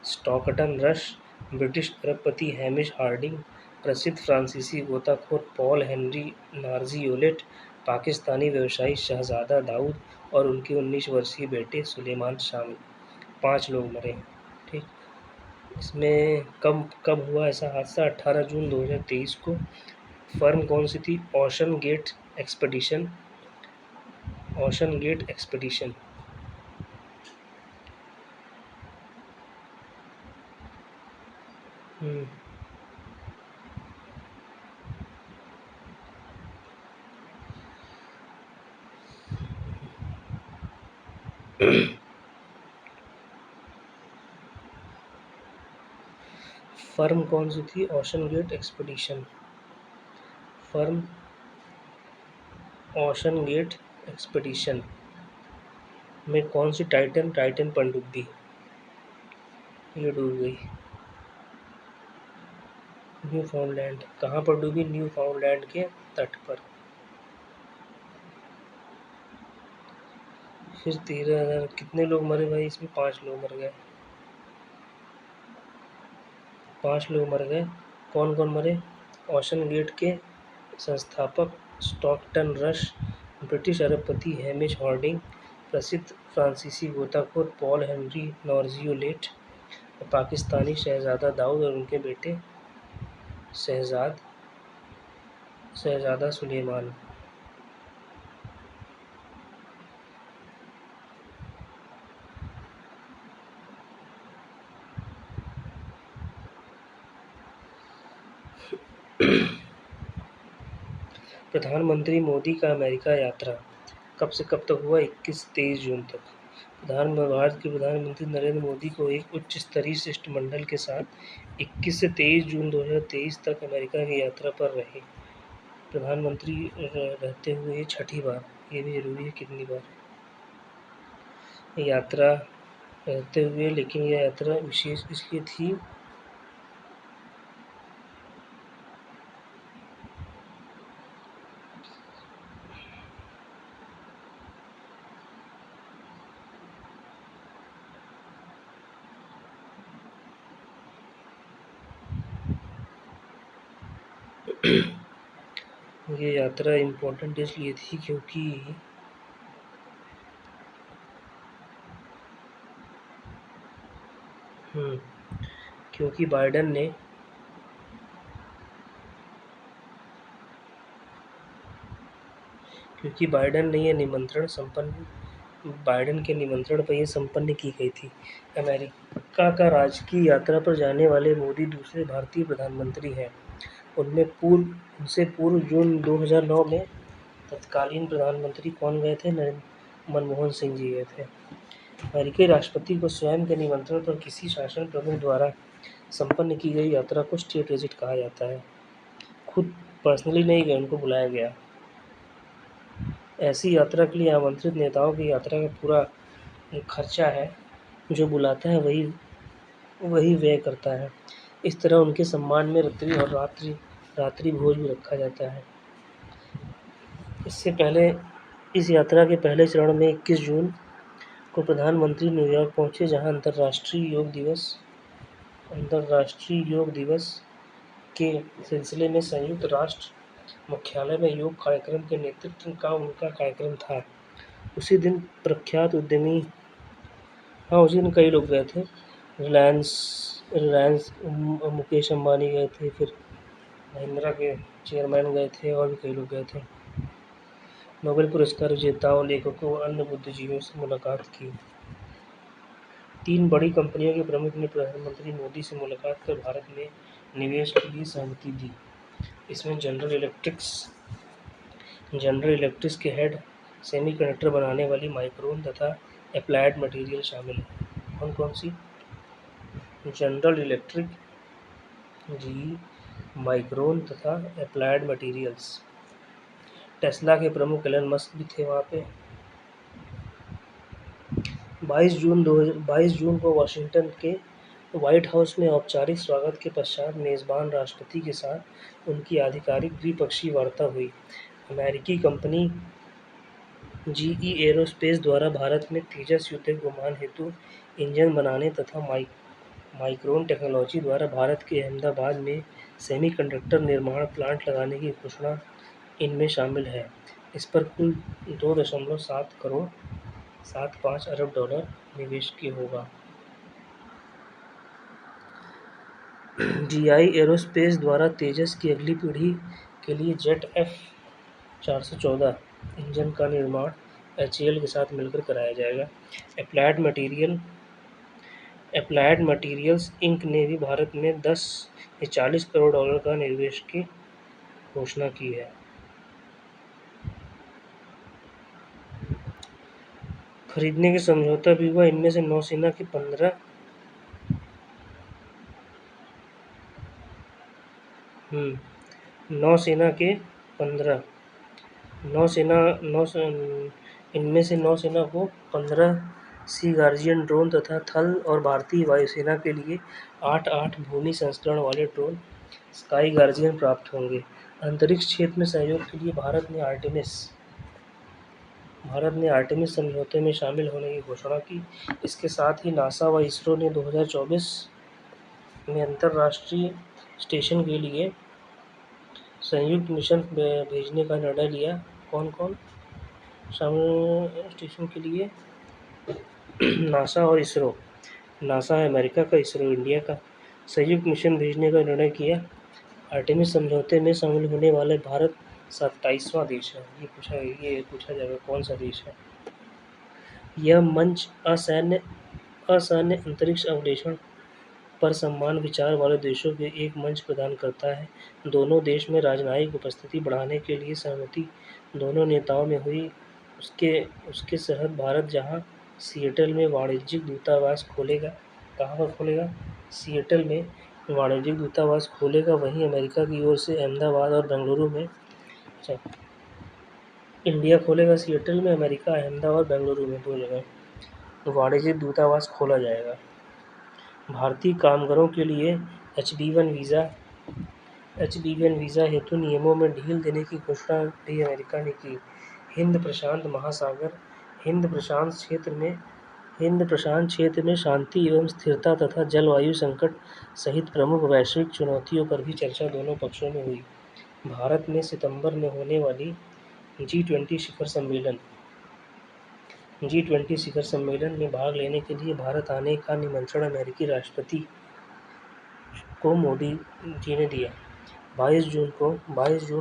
स्टॉकटन रश, ब्रिटिश अरबपति हैमिश हार्डिंग, प्रसिद्ध फ्रांसीसी गोताखोर पॉल हेनरी नार्जियोलेट, पाकिस्तानी व्यवसायी शहजादा दाऊद और उनके 19 वर्षीय बेटे सुलेमान शामिल। 5 लोग मरे। ठीक, इसमें कब हुआ ऐसा हादसा? 18 जून 2023 को। फर्म कौन सी थी? OceanGate Expedition. फर्म कौन सी थी? OceanGate Expedition. Firm OceanGate Expedition में कौन सी टाइटन पनडुब्बी ये डूब गई? Newfoundland. कहाँ पर डूबी? न्यू फाउंडलैंड के तट पर। फिर 13,000 कितने लोग मरे भाई इसमें? 5 लोग मर गए। 5 लोग मर गए। कौन कौन मरे? ओशन गेट के संस्थापक स्टॉकटन रश, ब्रिटिश अरबपति हैमिश हॉर्डिंग, प्रसिद्ध फ्रांसीसी गोताखोर पॉल हेनरी नॉर्जियोलेट, और पाकिस्तानी शहजादा दाऊद और उनके बेटे शहजादा सुलेमान। प्रधानमंत्री मोदी का अमेरिका यात्रा कब से कब तक हुआ? 21-23 जून तक। भारत के प्रधानमंत्री नरेंद्र मोदी को एक उच्च स्तरीय शिष्टमंडल के साथ 21 से 23 जून 2023 तक अमेरिका की यात्रा पर रहे। प्रधानमंत्री रहते हुए ये छठी बार। ये भी जरूरी है कितनी बार यात्रा रहते हुए, लेकिन यह यात्रा विशेष इसलिए थी ये यात्रा इम्पोर्टेंट इसलिए थी क्योंकि बाइडेन बाइडेन के निमंत्रण पर यह संपन्न की गई थी। अमेरिका का राजकीय यात्रा पर जाने वाले मोदी दूसरे भारतीय प्रधानमंत्री हैं। उनसे पूर्व जून 2009 में तत्कालीन प्रधानमंत्री कौन गए थे? मनमोहन सिंह जी गए थे। अमेरिकी राष्ट्रपति को स्वयं के निमंत्रण पर किसी शासन प्रमुख द्वारा संपन्न की गई यात्रा को स्टेट विजिट कहा जाता है। खुद पर्सनली नहीं गए, उनको बुलाया गया। ऐसी यात्रा के लिए आमंत्रित नेताओं की यात्रा का पूरा खर्चा है, जो बुलाता है वही व्यय करता है। इस तरह उनके सम्मान में रात्रि भोज भी रखा जाता है। इस यात्रा के पहले चरण में 21 जून को प्रधानमंत्री न्यूयॉर्क पहुंचे, जहां अंतर्राष्ट्रीय योग दिवस के सिलसिले में संयुक्त राष्ट्र मुख्यालय में योग कार्यक्रम के नेतृत्व का उनका कार्यक्रम था। उसी दिन कई लोग गए थे। रिलायंस मुकेश अंबानी गए थे, फिर महिंद्रा के चेयरमैन गए थे, और भी कई लोग गए थे। नोबेल पुरस्कार विजेताओं, लेखकों और अन्य बुद्धिजीवियों से मुलाकात की। 3 बड़ी कंपनियों के प्रमुख ने प्रधानमंत्री मोदी से मुलाकात कर भारत में निवेश के लिए सहमति दी। इसमें जनरल इलेक्ट्रिक के हेड, सेमीकंडक्टर बनाने वाली माइक्रोन तथा एप्लाइड मटेरियल शामिल हैं। कौन-कौन सी? जनरल इलेक्ट्रिक, जी, माइक्रोन तथा एप्लाइड मटेरियल्स। टेस्ला के प्रमुख एलन मस्क भी थे वहाँ पे। 22 जून को वाशिंगटन के व्हाइट हाउस में औपचारिक स्वागत के पश्चात मेज़बान राष्ट्रपति के साथ उनकी आधिकारिक द्विपक्षीय वार्ता हुई। अमेरिकी कंपनी जीई एरोस्पेस द्वारा भारत में तेजस युद्धक विमान हेतु इंजन बनाने तथा माइक्रोन टेक्नोलॉजी द्वारा भारत के अहमदाबाद में सेमीकंडक्टर निर्माण प्लांट लगाने की घोषणा इनमें शामिल है। इस पर कुल 2.7 करोड़ 75 अरब डॉलर निवेश की होगा। जीई एरोस्पेस द्वारा तेजस की अगली पीढ़ी के लिए जेट F414 इंजन का निर्माण एचएएल के साथ मिलकर कराया जाएगा। एप्लाइड मटीरियल्स इंक ने भी भारत में 10 से 40 करोड़ डॉलर का निवेश की घोषणा की है। खरीदने के समझौता भी हुआ। इनमें से नौसेना के 15 नौसेना के 15 नौसेना नौ इनमें से नौसेना को 15 सी गार्जियन ड्रोन तथा थल और भारतीय वायुसेना के लिए 8 भूमि संस्करण वाले ड्रोन स्काई गार्जियन प्राप्त होंगे। अंतरिक्ष क्षेत्र में सहयोग के लिए भारत ने आर्टेमिस समझौते में शामिल होने की घोषणा की। इसके साथ ही नासा व इसरो ने 2024 में अंतर्राष्ट्रीय स्टेशन के लिए संयुक्त मिशन भेजने का निर्णय लिया। कौन-कौन शामिल स्टेशन के लिए? नासा और इसरो। नासा है अमेरिका का, इसरो इंडिया का। संयुक्त मिशन भेजने का निर्णय किया। आर्टेमिस समझौते में शामिल होने वाले भारत 27वां देश है। ये पूछा जाएगा कौन सा देश है। यह मंच असैन्य अंतरिक्ष अन्वेषण पर समान विचार वाले देशों के एक मंच प्रदान करता है। दोनों देश में राजनयिक उपस्थिति बढ़ाने के लिए सहमति दोनों नेताओं में हुई। उसके तहत भारत जहां सिएटल में वाणिज्यिक दूतावास खोलेगा। कहाँ पर खोलेगा? सिएटल में वाणिज्यिक दूतावास खोलेगा। वहीं अमेरिका की ओर से अहमदाबाद और बेंगलुरु में इंडिया खोलेगा। सिएटल में अमेरिका, अहमदाबाद, बेंगलुरु में 2 जगह वाणिज्यिक दूतावास खोला जाएगा। भारतीय कामगारों के लिए H-1B वीज़ा हेतु नियमों में ढील देने की घोषणा भी अमेरिका ने की। हिंद प्रशांत महासागर हिंद प्रशांत क्षेत्र में शांति एवं स्थिरता तथा जलवायु संकट सहित प्रमुख वैश्विक चुनौतियों पर भी चर्चा दोनों पक्षों में हुई। भारत में सितंबर में होने वाली G20 शिखर सम्मेलन में भाग लेने के लिए भारत आने का निमंत्रण अमेरिकी राष्ट्रपति को मोदी जी ने दिया। 22 जून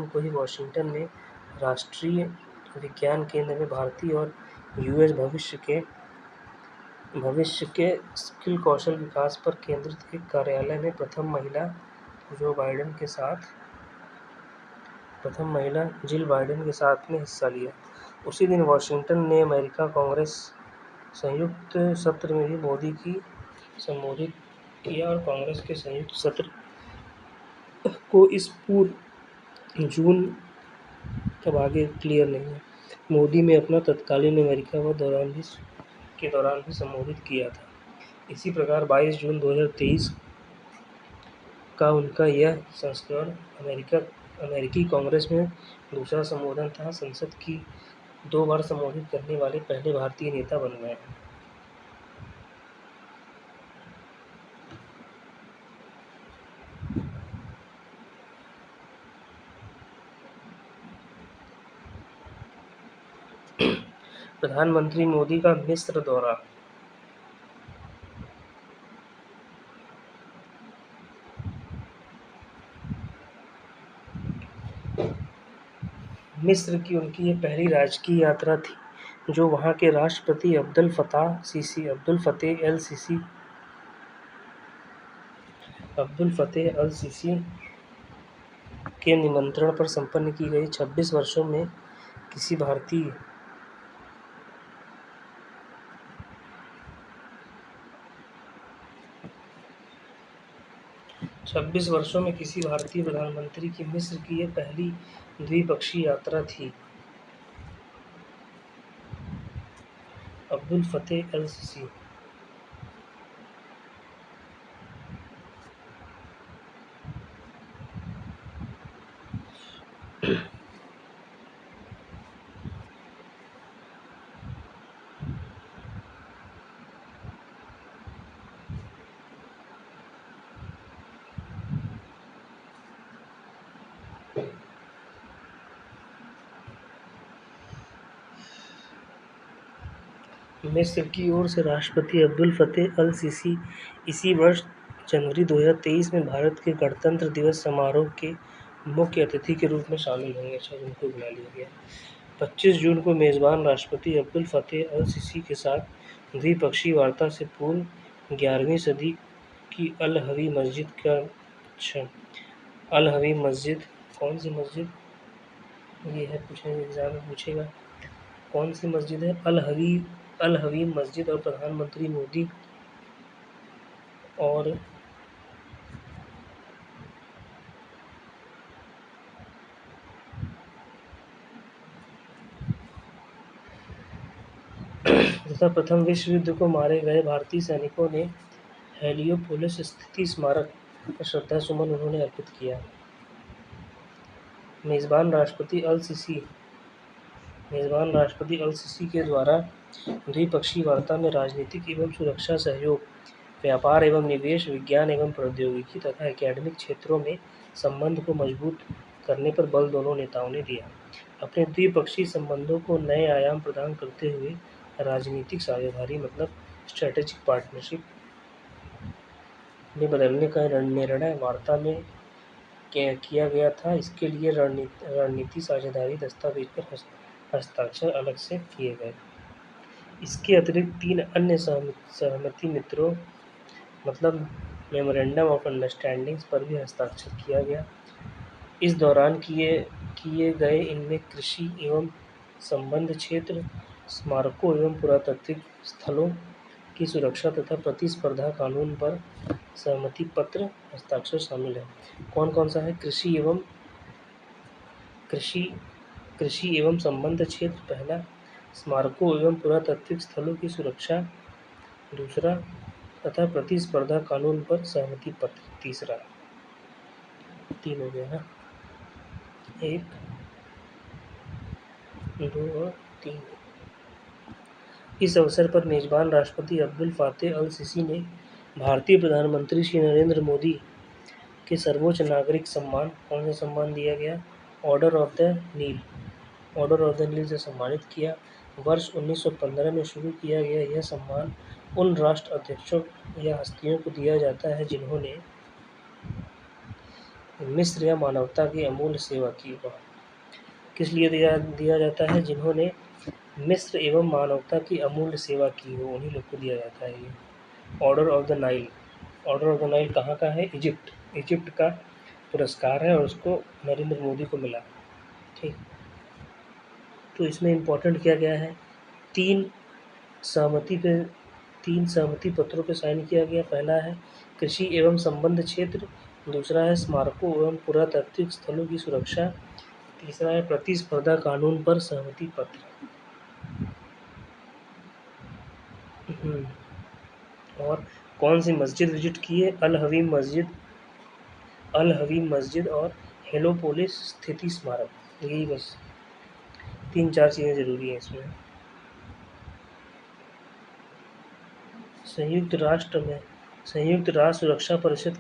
को ही वाशिंगटन में राष्ट्रीय विज्ञान केंद्र में भारतीय और यूएस भविष्य के स्किल कौशल विकास पर केंद्रित एक कार्यालय में प्रथम महिला जिल बाइडेन के साथ में हिस्सा लिया। उसी दिन वाशिंगटन में अमेरिका कांग्रेस संयुक्त सत्र में भी मोदी की संबोधित किया और कांग्रेस के संयुक्त सत्र को इस पूर्व जून तब आगे क्लियर नहीं है। मोदी ने अपना तत्कालीन अमेरिका के दौरान भी संबोधित किया था। इसी प्रकार 22 जून 2023 का उनका यह संस्करण अमेरिकी कांग्रेस में दूसरा संबोधन था। संसद की 2 बार संबोधित करने वाले पहले भारतीय नेता बन गए हैं। प्रधानमंत्री मोदी का मिस्र दौरा। मिस्र की उनकी ये पहली राजकीय यात्रा थी, जो वहां के राष्ट्रपति अब्दुल फतेह अल सीसी के निमंत्रण पर संपन्न की गई। 26 वर्षों में किसी भारतीय प्रधानमंत्री की मिस्र की यह पहली द्विपक्षीय यात्रा थी। अब्दुल फतेह अल सीसी मिस्र की ओर से राष्ट्रपति अब्दुल फतेह अल सीसी इसी वर्ष जनवरी 2023 में भारत के गणतंत्र दिवस समारोह के मुख्य अतिथि के रूप में शामिल होंगे। उनको बुला लिया गया। 25 जून को मेज़बान राष्ट्रपति अब्दुल फतेह अल सीसी के साथ द्विपक्षीय वार्ता से पूर्व 11वीं सदी की अल हवी मस्जिद कौन सी मस्जिद ये है? एग्जाम में पूछेगा कौन सी मस्जिद है? अल हवी अल हवीम मस्जिद और प्रधानमंत्री मोदी और तथा प्रथम विश्व युद्ध को मारे गए भारतीय सैनिकों ने हेलियोपोलिस स्थित स्मारक पर श्रद्धासुमन उन्होंने अर्पित किया। मेज़बान राष्ट्रपति अल सीसी के द्वारा द्विपक्षीय वार्ता में राजनीतिक एवं सुरक्षा सहयोग, व्यापार एवं निवेश, विज्ञान एवं प्रौद्योगिकी तथा एकेडमिक क्षेत्रों में संबंध को मजबूत करने पर बल दोनों नेताओं ने दिया। अपने द्विपक्षीय संबंधों को नए आयाम प्रदान करते हुए राजनीतिक साझेदारी मतलब स्ट्रेटेजिक पार्टनरशिप में बदलने का निर्णय वार्ता में किया गया था। इसके लिए रणनीति साझेदारी दस्तावेज पर हस्ताक्षर अलग से किए गए। इसके अतिरिक्त 3 अन्य सहमति मित्रों मतलब मेमोरेंडम ऑफ अंडरस्टैंडिंग्स पर भी हस्ताक्षर किया गया। इस दौरान किए गए इनमें कृषि एवं संबद्ध क्षेत्र, स्मारकों एवं पुरातात्विक स्थलों की सुरक्षा तथा प्रतिस्पर्धा कानून पर सहमति पत्र हस्ताक्षर शामिल है। कौन कौन सा है? कृषि एवं संबद्ध क्षेत्र पहला, स्मारकों एवं पुरातात्विक स्थलों की सुरक्षा दूसरा तथा प्रतिस्पर्धा कानून पर सहमति पत्र तीसरा। 3 हो गया ना, 1, 2 और 3। इस अवसर पर मेजबान राष्ट्रपति अब्दुल फातेह अल सीसी ने भारतीय प्रधानमंत्री श्री नरेंद्र मोदी के सर्वोच्च नागरिक सम्मान, कौन सा सम्मान दिया गया? ऑर्डर ऑफ द नील से सम्मानित किया। वर्ष 1915 में शुरू किया गया यह सम्मान उन राष्ट्र अध्यक्षों या हस्तियों को दिया जाता है जिन्होंने मिस्र या मानवता की अमूल्य सेवा की हो। किस लिए दिया जाता है? जिन्होंने मिस्र एवं मानवता की अमूल्य सेवा की हो, उन्हीं लोग को दिया जाता है ये। ऑर्डर ऑफ द नाइल कहाँ का है? इजिप्ट का पुरस्कार है और उसको नरेंद्र मोदी को मिला। ठीक, तो इसमें इम्पोर्टेंट क्या क्या है? 3 सहमति पत्रों पे साइन किया गया। पहला है कृषि एवं संबद्ध क्षेत्र, दूसरा है स्मारकों एवं पुरातात्विक स्थलों की सुरक्षा, तीसरा है प्रतिस्पर्धा कानून पर सहमति पत्र। और कौन सी मस्जिद विजिट की है? अल हवीम मस्जिद और हेलियोपोलिस स्थित स्मारक। यही बस 3-4 चीज़ें ज़रूरी हैं इसमें। संयुक्त राष्ट्र सुरक्षा परिषद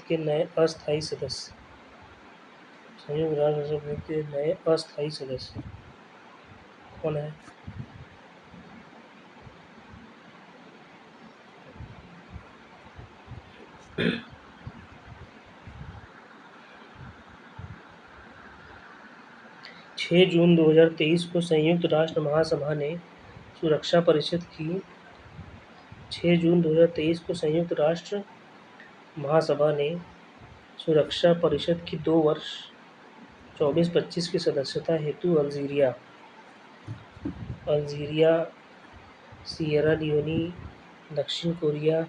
के नए अस्थायी सदस्य कौन है? 6 जून 2023 को संयुक्त राष्ट्र महासभा ने सुरक्षा परिषद की 6 जून 2023 को संयुक्त राष्ट्र महासभा ने सुरक्षा परिषद की 2 वर्ष 24-25 की सदस्यता हेतु अल्जीरिया, सिएरा लियोनी, दक्षिण Korea,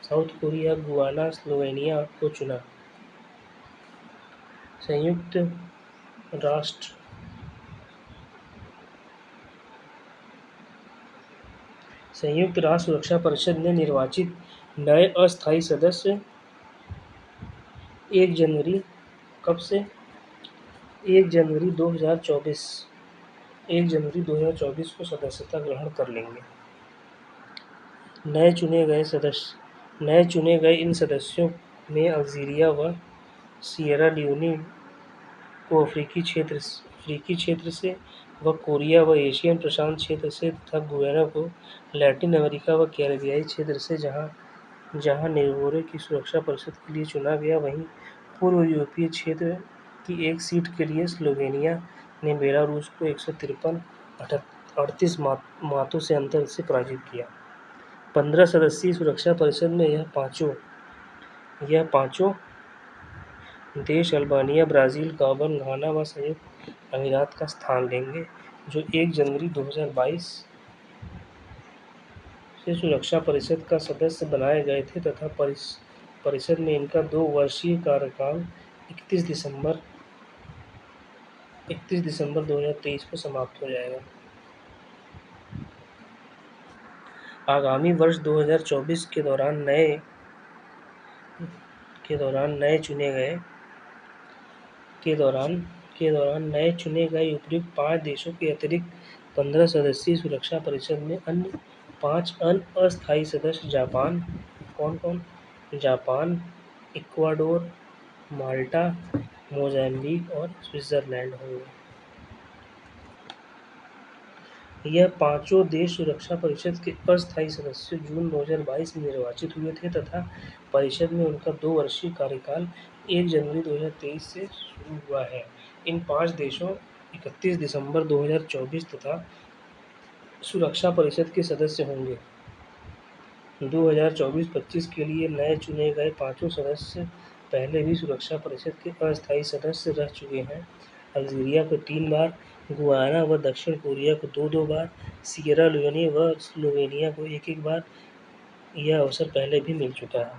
south Korea, Guyana, Slovenia को चुना। संयुक्त राष्ट्र सुरक्षा परिषद में निर्वाचित नए अस्थायी सदस्य 1 जनवरी कब से? 1 जनवरी 2024 को सदस्यता ग्रहण कर लेंगे। नए चुने गए इन सदस्यों में अल्जीरिया व सिएरा लियोनी को अफ्रीकी क्षेत्र से व कोरिया व एशियन प्रशांत क्षेत्र से तथा गुयाना को लैटिन अमेरिका व कैरिबियाई क्षेत्र से जहां नेवोरे की सुरक्षा परिषद के लिए चुना गया, वहीं पूर्व यूरोपीय क्षेत्र की एक सीट के लिए स्लोवेनिया ने बेलारूस को 153-38 मतों से अंतर से पराजित किया। 15 सदस्यीय सुरक्षा परिषद में यह पांचों देश अल्बानिया, ब्राज़ील, गाबन, घाना व संयुक्त अमीरात का स्थान लेंगे, जो 1 जनवरी 2022 से सुरक्षा परिषद का सदस्य बनाए गए थे तथा परिषद में इनका 2 वर्षीय कार्यकाल 31 दिसंबर 2023 को समाप्त हो जाएगा। आगामी वर्ष 2024 के दौरान नए चुने गए उपयुक्त 5 देशों के अतिरिक्त 15 सदस्यीय सुरक्षा परिषद में अन्य 5 अस्थायी सदस्य जापान, इक्वाडोर, माल्टा, मोज़ाम्बिक और स्विट्ज़रलैंड होंगे। यह पांचों देश सुरक्षा परिषद के अस्थायी सदस्य जून 2022 में निर्वाचित हुए थे तथा परिषद में उनका 2 वर्षीय कार्यकाल 1 जनवरी 2023 से शुरू हुआ है। इन 5 देशों 31 दिसंबर 2024 तथा सुरक्षा परिषद के सदस्य होंगे। 2024-25 के लिए नए चुने गए पांचों सदस्य पहले भी सुरक्षा परिषद के अस्थायी सदस्य रह चुके हैं। अल्जीरिया को 3 बार, गुयाना व दक्षिण कोरिया को 2-2 बार, सिएरा लियोने व स्लोवेनिया को 1-1 बार यह अवसर पहले भी मिल चुका है।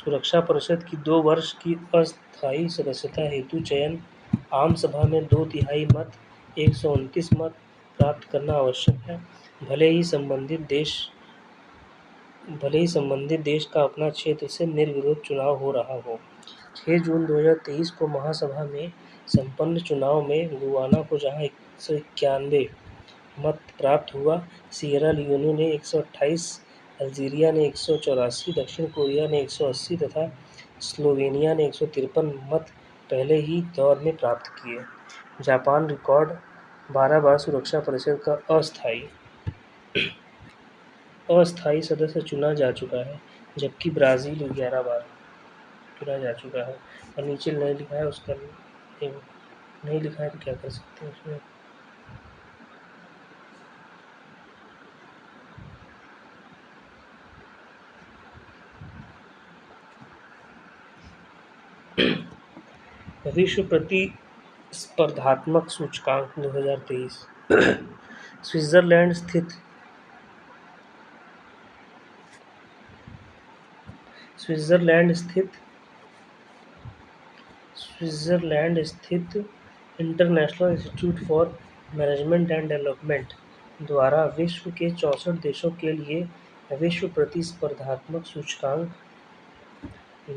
सुरक्षा परिषद की 2 वर्ष की अस्थायी सदस्यता हेतु चयन आम सभा में 2/3 मत 129 मत प्राप्त करना आवश्यक है, भले ही संबंधित देश का अपना क्षेत्र से निर्विरोध चुनाव हो रहा हो। 6 जून 2023 को महासभा में संपन्न चुनाव में गुयाना को जहां 191 मत प्राप्त हुआ, सिएरा लियोने ने 128, अल्जीरिया ने 184, दक्षिण कोरिया ने 180 तथा स्लोवेनिया ने 153 मत पहले ही दौर में प्राप्त किए। जापान रिकॉर्ड 12 बार सुरक्षा परिषद का अस्थायी सदस्य चुना जा चुका है, जबकि ब्राज़ील 11 बार चुना जा चुका है। और नीचे नहीं लिखा है उसका नहीं लिखा है तो क्या कर सकते हैं उसमें। विश्व प्रतिस्पर्धात्मक सूचकांक 2023 स्विट्ज़रलैंड स्थित international institute for management and development द्वारा विश्व के 64 देशों के लिए विश्व प्रतिस्पर्धात्मक सूचकांक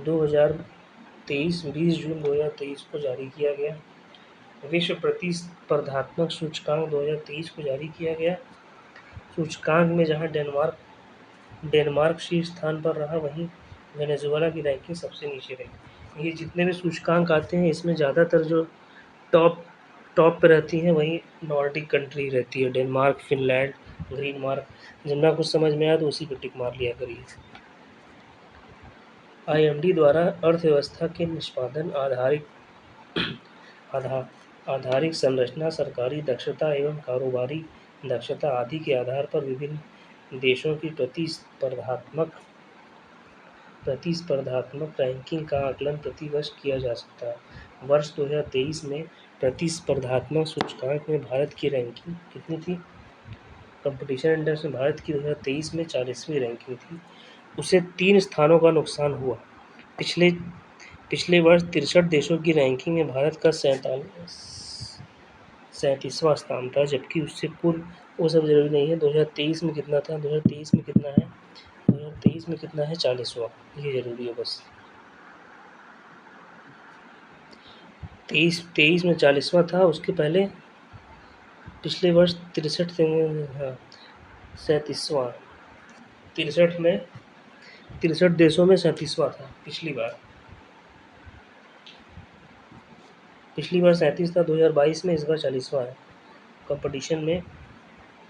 2023 20 जून 2023 को जारी किया गया। विश्व प्रतिस्पर्धात्मक सूचकांक 2023 को जारी किया गया। सूचकांक में जहां डेनमार्क शीर्ष स्थान पर रहा, वहीं वेनेजुएला की रैंकिंग सबसे नीचे रही। ये जितने भी सूचकांक आते हैं इसमें ज़्यादातर जो टॉप पे रहती हैं वही नॉर्डिक कंट्री रहती है, डेनमार्क, फिनलैंड, ग्रीनमार्क। जब ना कुछ समझ में आया तो उसी पर टिक मार लिया करिए। IMD द्वारा अर्थव्यवस्था के निष्पादन, आधारिक संरचना, सरकारी दक्षता एवं कारोबारी दक्षता आदि के आधार पर विभिन्न देशों की प्रतिस्पर्धात्मक रैंकिंग का आकलन प्रति वर्ष किया जा सकता है। वर्ष 2023 में प्रतिस्पर्धात्मक सूचकांक में भारत की रैंकिंग कितनी थी? कंपटीशन इंडेक्स में भारत की 2023 में 40वीं रैंकिंग थी। उसे 3 स्थानों का नुकसान हुआ। पिछले वर्ष 63 देशों की रैंकिंग में भारत का 37वां स्थान था, जबकि उससे पूर्व वो सब जरूरी नहीं है। 2023 में कितना था, 2023 में कितना है, 40वां, ये जरूरी है बस। 23 में 40वां था, उसके पहले पिछले वर्ष 37वां, 63 देशों में 37वां था पिछली बार 37 था 2022 में, इस बार 40वां है। कंपटीशन में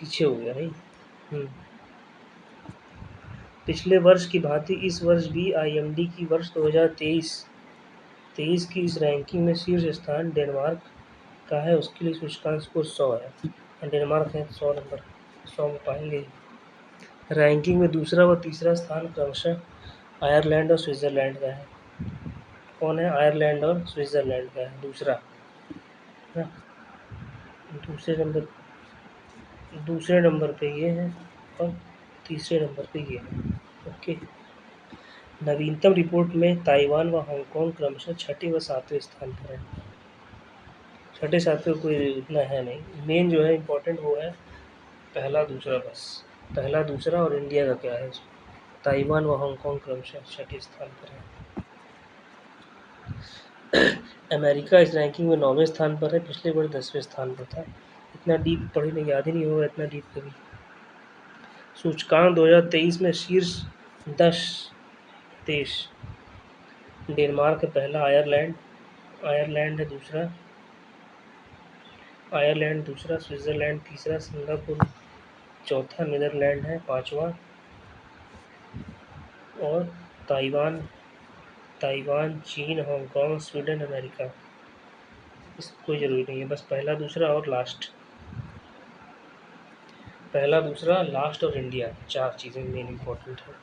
पीछे हो गया नहीं। पिछले वर्ष की भांति इस वर्ष भी IMD की वर्ष 2023 की इस रैंकिंग में शीर्ष स्थान डेनमार्क का है। उसके लिए सूचकांक स्कोर 100 है। डेनमार्क है 100 नंबर, 100 में पाएंगे। रैंकिंग में दूसरा व तीसरा स्थान क्रमशः आयरलैंड और स्विट्ज़रलैंड का है। कौन है? आयरलैंड और स्विट्ज़रलैंड का है दूसरा। दूसरे नंबर पे ये है और तीसरे नंबर पे ये है। ओके। नवीनतम रिपोर्ट में ताइवान व हांगकांग क्रमशः छठे व सातवें स्थान पर है। छठे सातवें कोई इतना है नहीं, मेन जो है इम्पोर्टेंट वो है पहला दूसरा, बस पहला दूसरा। और इंडिया का क्या है, ताइवान व हांगकांग क्रमशः छठे स्थान पर है। अमेरिका इस रैंकिंग में 9वें स्थान पर है, पिछले वर्ष 10वें स्थान पर था। इतना डीप पढ़ी नहीं, याद ही नहीं होगा इतना डीप कभी। सूचकांक 2023 में शीर्ष 10 देश, डेनमार्क पहला, आयरलैंड है दूसरा, स्विट्जरलैंड तीसरा, सिंगापुर चौथा, नीदरलैंड है पाँचवा, और ताइवान, चीन, हांगकांग, स्वीडन, अमेरिका। इसको कोई ज़रूरी नहीं है, बस पहला दूसरा और लास्ट, पहला दूसरा लास्ट और इंडिया, 4 चीज़ें मेन इम्पोर्टेंट है।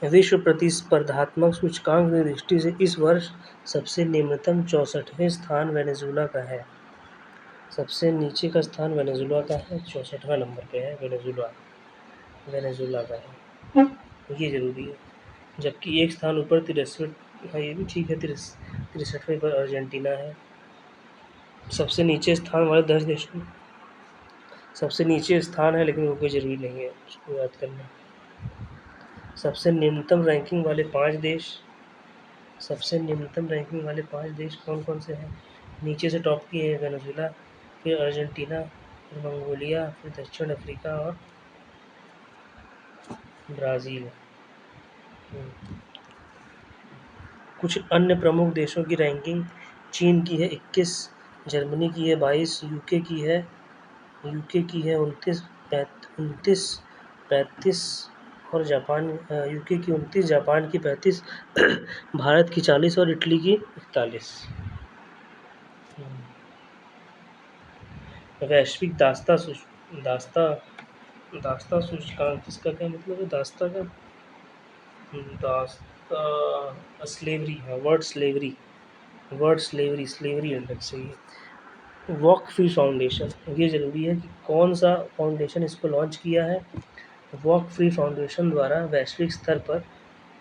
विश्व प्रतिस्पर्धात्मक सूचकांक की दृष्टि से इस वर्ष सबसे निम्नतम 64वें स्थान वेनेजुला का है। सबसे नीचे का स्थान वेनेजुला का है, 64वां नंबर पे है वेनेजुला का है, ये ज़रूरी है। जबकि एक स्थान ऊपर 63, हाँ ये भी ठीक है, 63वें पर अर्जेंटीना है। सबसे नीचे स्थान वाले 10 देशों, सबसे नीचे स्थान है लेकिन वो कोई ज़रूरी नहीं है उसको याद करना। सबसे निम्नतम रैंकिंग वाले 5 देश, कौन कौन से हैं? नीचे से टॉप की है वेनेजुला, फिर अर्जेंटीना, फिर मंगोलिया, फिर दक्षिण अफ्रीका और ब्राज़ील। कुछ अन्य प्रमुख देशों की रैंकिंग: चीन की है 21, जर्मनी की है 22, यूके की है 29, 35 और यूके की 29, जापान की 35, भारत की 40 और इटली की 41। वैश्विक दास्ता सूचकांक, इसका क्या मतलब है दास्ता का? स्लेवरी है, स्लेवरी इंडेक्स है ये। वॉक फ्री फाउंडेशन, ये ज़रूरी है कि कौन सा फाउंडेशन इसको लॉन्च किया है। वॉक फ्री फाउंडेशन द्वारा वैश्विक स्तर पर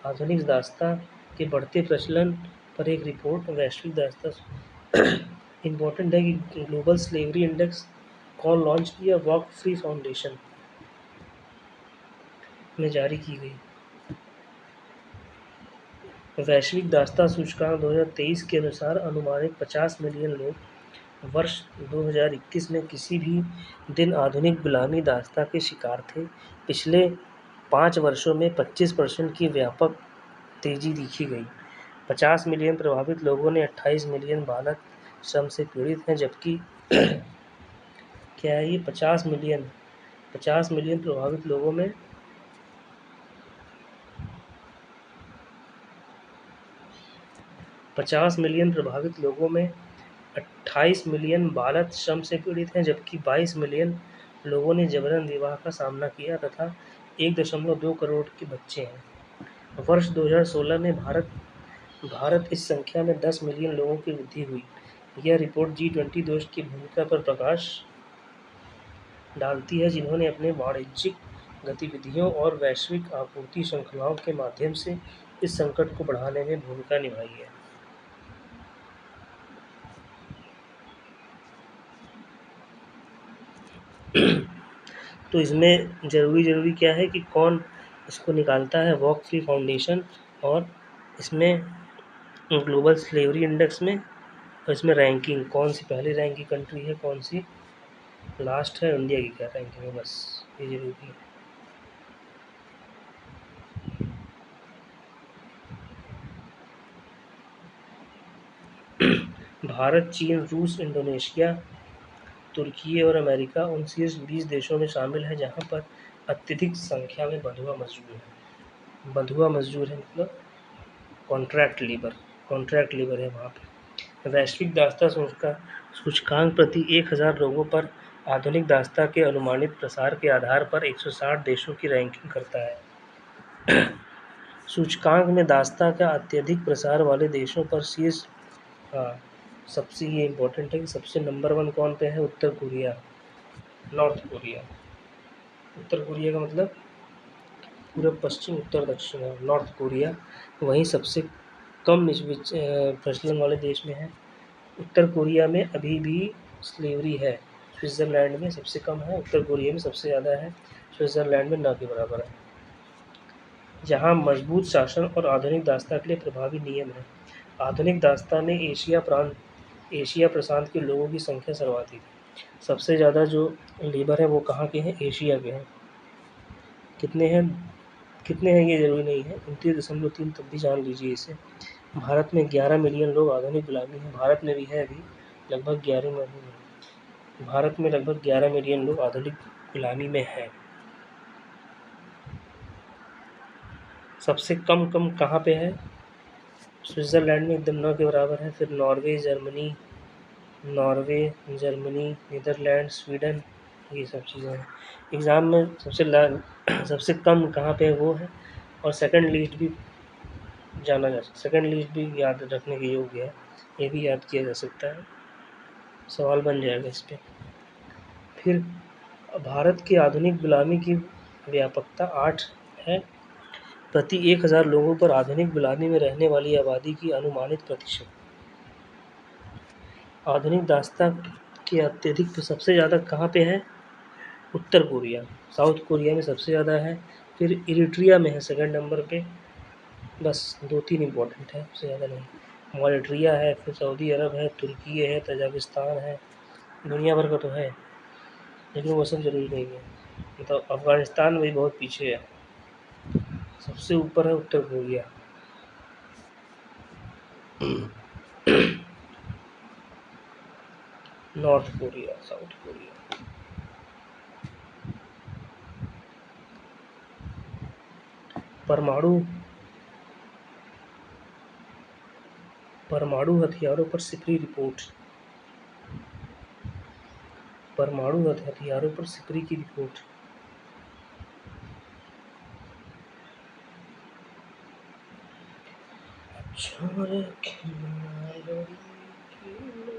आधुनिक दास्ता के बढ़ते प्रचलन पर एक रिपोर्ट, वैश्विक दास्ता इम्पोर्टेंट है कि ग्लोबल स्लेवरी इंडेक्स कौन लॉन्च किया, वॉक फ्री फाउंडेशन में जारी की गई। वैश्विक दास्ता सूचकांक 2023 के अनुसार अनुमानित 50 मिलियन लोग वर्ष 2021 में किसी भी दिन आधुनिक गुलामी दास्ता के शिकार थे। पिछले 5 वर्षों में 25% की व्यापक तेजी देखी गई। 50 मिलियन प्रभावित लोगों ने 28 मिलियन बालक श्रम से पीड़ित हैं, जबकि क्या है ये 50 मिलियन प्रभावित लोगों में 28 मिलियन बालक श्रम से पीड़ित हैं, जबकि 22 मिलियन लोगों ने जबरन विवाह का सामना किया तथा 1.2 करोड़ के बच्चे हैं। वर्ष 2016 में भारत इस संख्या में 10 मिलियन लोगों की वृद्धि हुई। यह रिपोर्ट G20 देश की भूमिका पर प्रकाश डालती है, जिन्होंने अपने वाणिज्यिक गतिविधियों और वैश्विक आपूर्ति श्रृंखलाओं के माध्यम से इस संकट को बढ़ाने में भूमिका निभाई है। तो इसमें ज़रूरी क्या है कि कौन इसको निकालता है, वॉक फ्री फाउंडेशन, और इसमें ग्लोबल स्लेवरी इंडेक्स में, और इसमें रैंकिंग कौन सी पहली रैंक की कंट्री है, कौन सी लास्ट है, इंडिया की क्या रैंकिंग है, बस ये ज़रूरी है। भारत, चीन, रूस, इंडोनेशिया, तुर्की और अमेरिका उन शीर्ष 20 देशों में शामिल है जहां पर अत्यधिक संख्या में बंधुआ मजदूर है, मतलब कॉन्ट्रैक्ट लेबर है वहाँ पे। वैश्विक दास्ता सूचकांक प्रति 1000 लोगों पर आधुनिक दास्ता के अनुमानित प्रसार के आधार पर 160 देशों की रैंकिंग करता है। सूचकांक में दासता का अत्यधिक प्रसार वाले देशों पर शीर्ष। हाँ, सबसे ये इम्पोर्टेंट है कि सबसे नंबर 1 कौन पे है? उत्तर कोरिया, नॉर्थ कोरिया। उत्तर कोरिया का मतलब पूरब पश्चिम उत्तर दक्षिण है, नॉर्थ कोरिया। वहीं सबसे कम इस प्रचलन वाले देश में है। उत्तर कोरिया में अभी भी स्लेवरी है। स्विट्ज़रलैंड में सबसे कम है, उत्तर कोरिया में सबसे ज़्यादा है, स्विट्ज़रलैंड में न के बराबर है। जहाँ मजबूत शासन और आधुनिक दासता के लिए प्रभावी नियम है। आधुनिक दासता में एशिया प्रशांत के लोगों की संख्या सर्वाधिक है। सबसे ज़्यादा जो लेबर है वो कहाँ के हैं? एशिया के हैं। कितने हैं? कितने हैं ये ज़रूरी नहीं है, 29.3 तब भी जान लीजिए इसे। भारत में 11 मिलियन लोग आधुनिक गुलामी हैं। भारत में भी है अभी लगभग 11 मिलियन। भारत में लगभग 11 मिलियन लोग आधुनिक गुलामी में हैं। सबसे कम कहाँ पे है? स्विट्ज़रलैंड में एकदम न के बराबर है। फिर नॉर्वे, जर्मनी, नीदरलैंड, स्वीडन, ये सब चीज़ें हैं। एग्ज़ाम में सबसे कम कहाँ पे है वो है। और सेकंड लिस्ट भी जाना जा सकता, सेकंड लिस्ट भी याद रखने के योग्य है, ये भी याद किया जा सकता है, सवाल बन जाएगा इस पे। फिर भारत की आधुनिक गुलामी की व्यापकता 8 है। प्रति 1000 लोगों पर आधुनिक गुलामी में रहने वाली आबादी की अनुमानित प्रतिशत। आधुनिक दासता के अत्यधिक सबसे ज़्यादा कहाँ पे है? उत्तर कोरिया, साउथ कोरिया में सबसे ज़्यादा है। फिर इरिट्रिया में है सेकंड नंबर पे। बस 2-3 इम्पोर्टेंट है, उससे ज़्यादा नहीं। मॉरिट्रिया है, फिर सऊदी अरब है, तुर्की है, तजाकिस्तान है, दुनिया भर का तो है, लेकिन वो सब ज़रूरी नहीं है। मतलब अफ़गानिस्तान भी बहुत पीछे है, सबसे ऊपर है उत्तर Korea. North Korea, south Korea. परमाणु हथियारों पर सिपरी रिपोर्ट। परमाणु हथियारों पर सिपरी की रिपोर्ट। छोरे खिलाड़ी की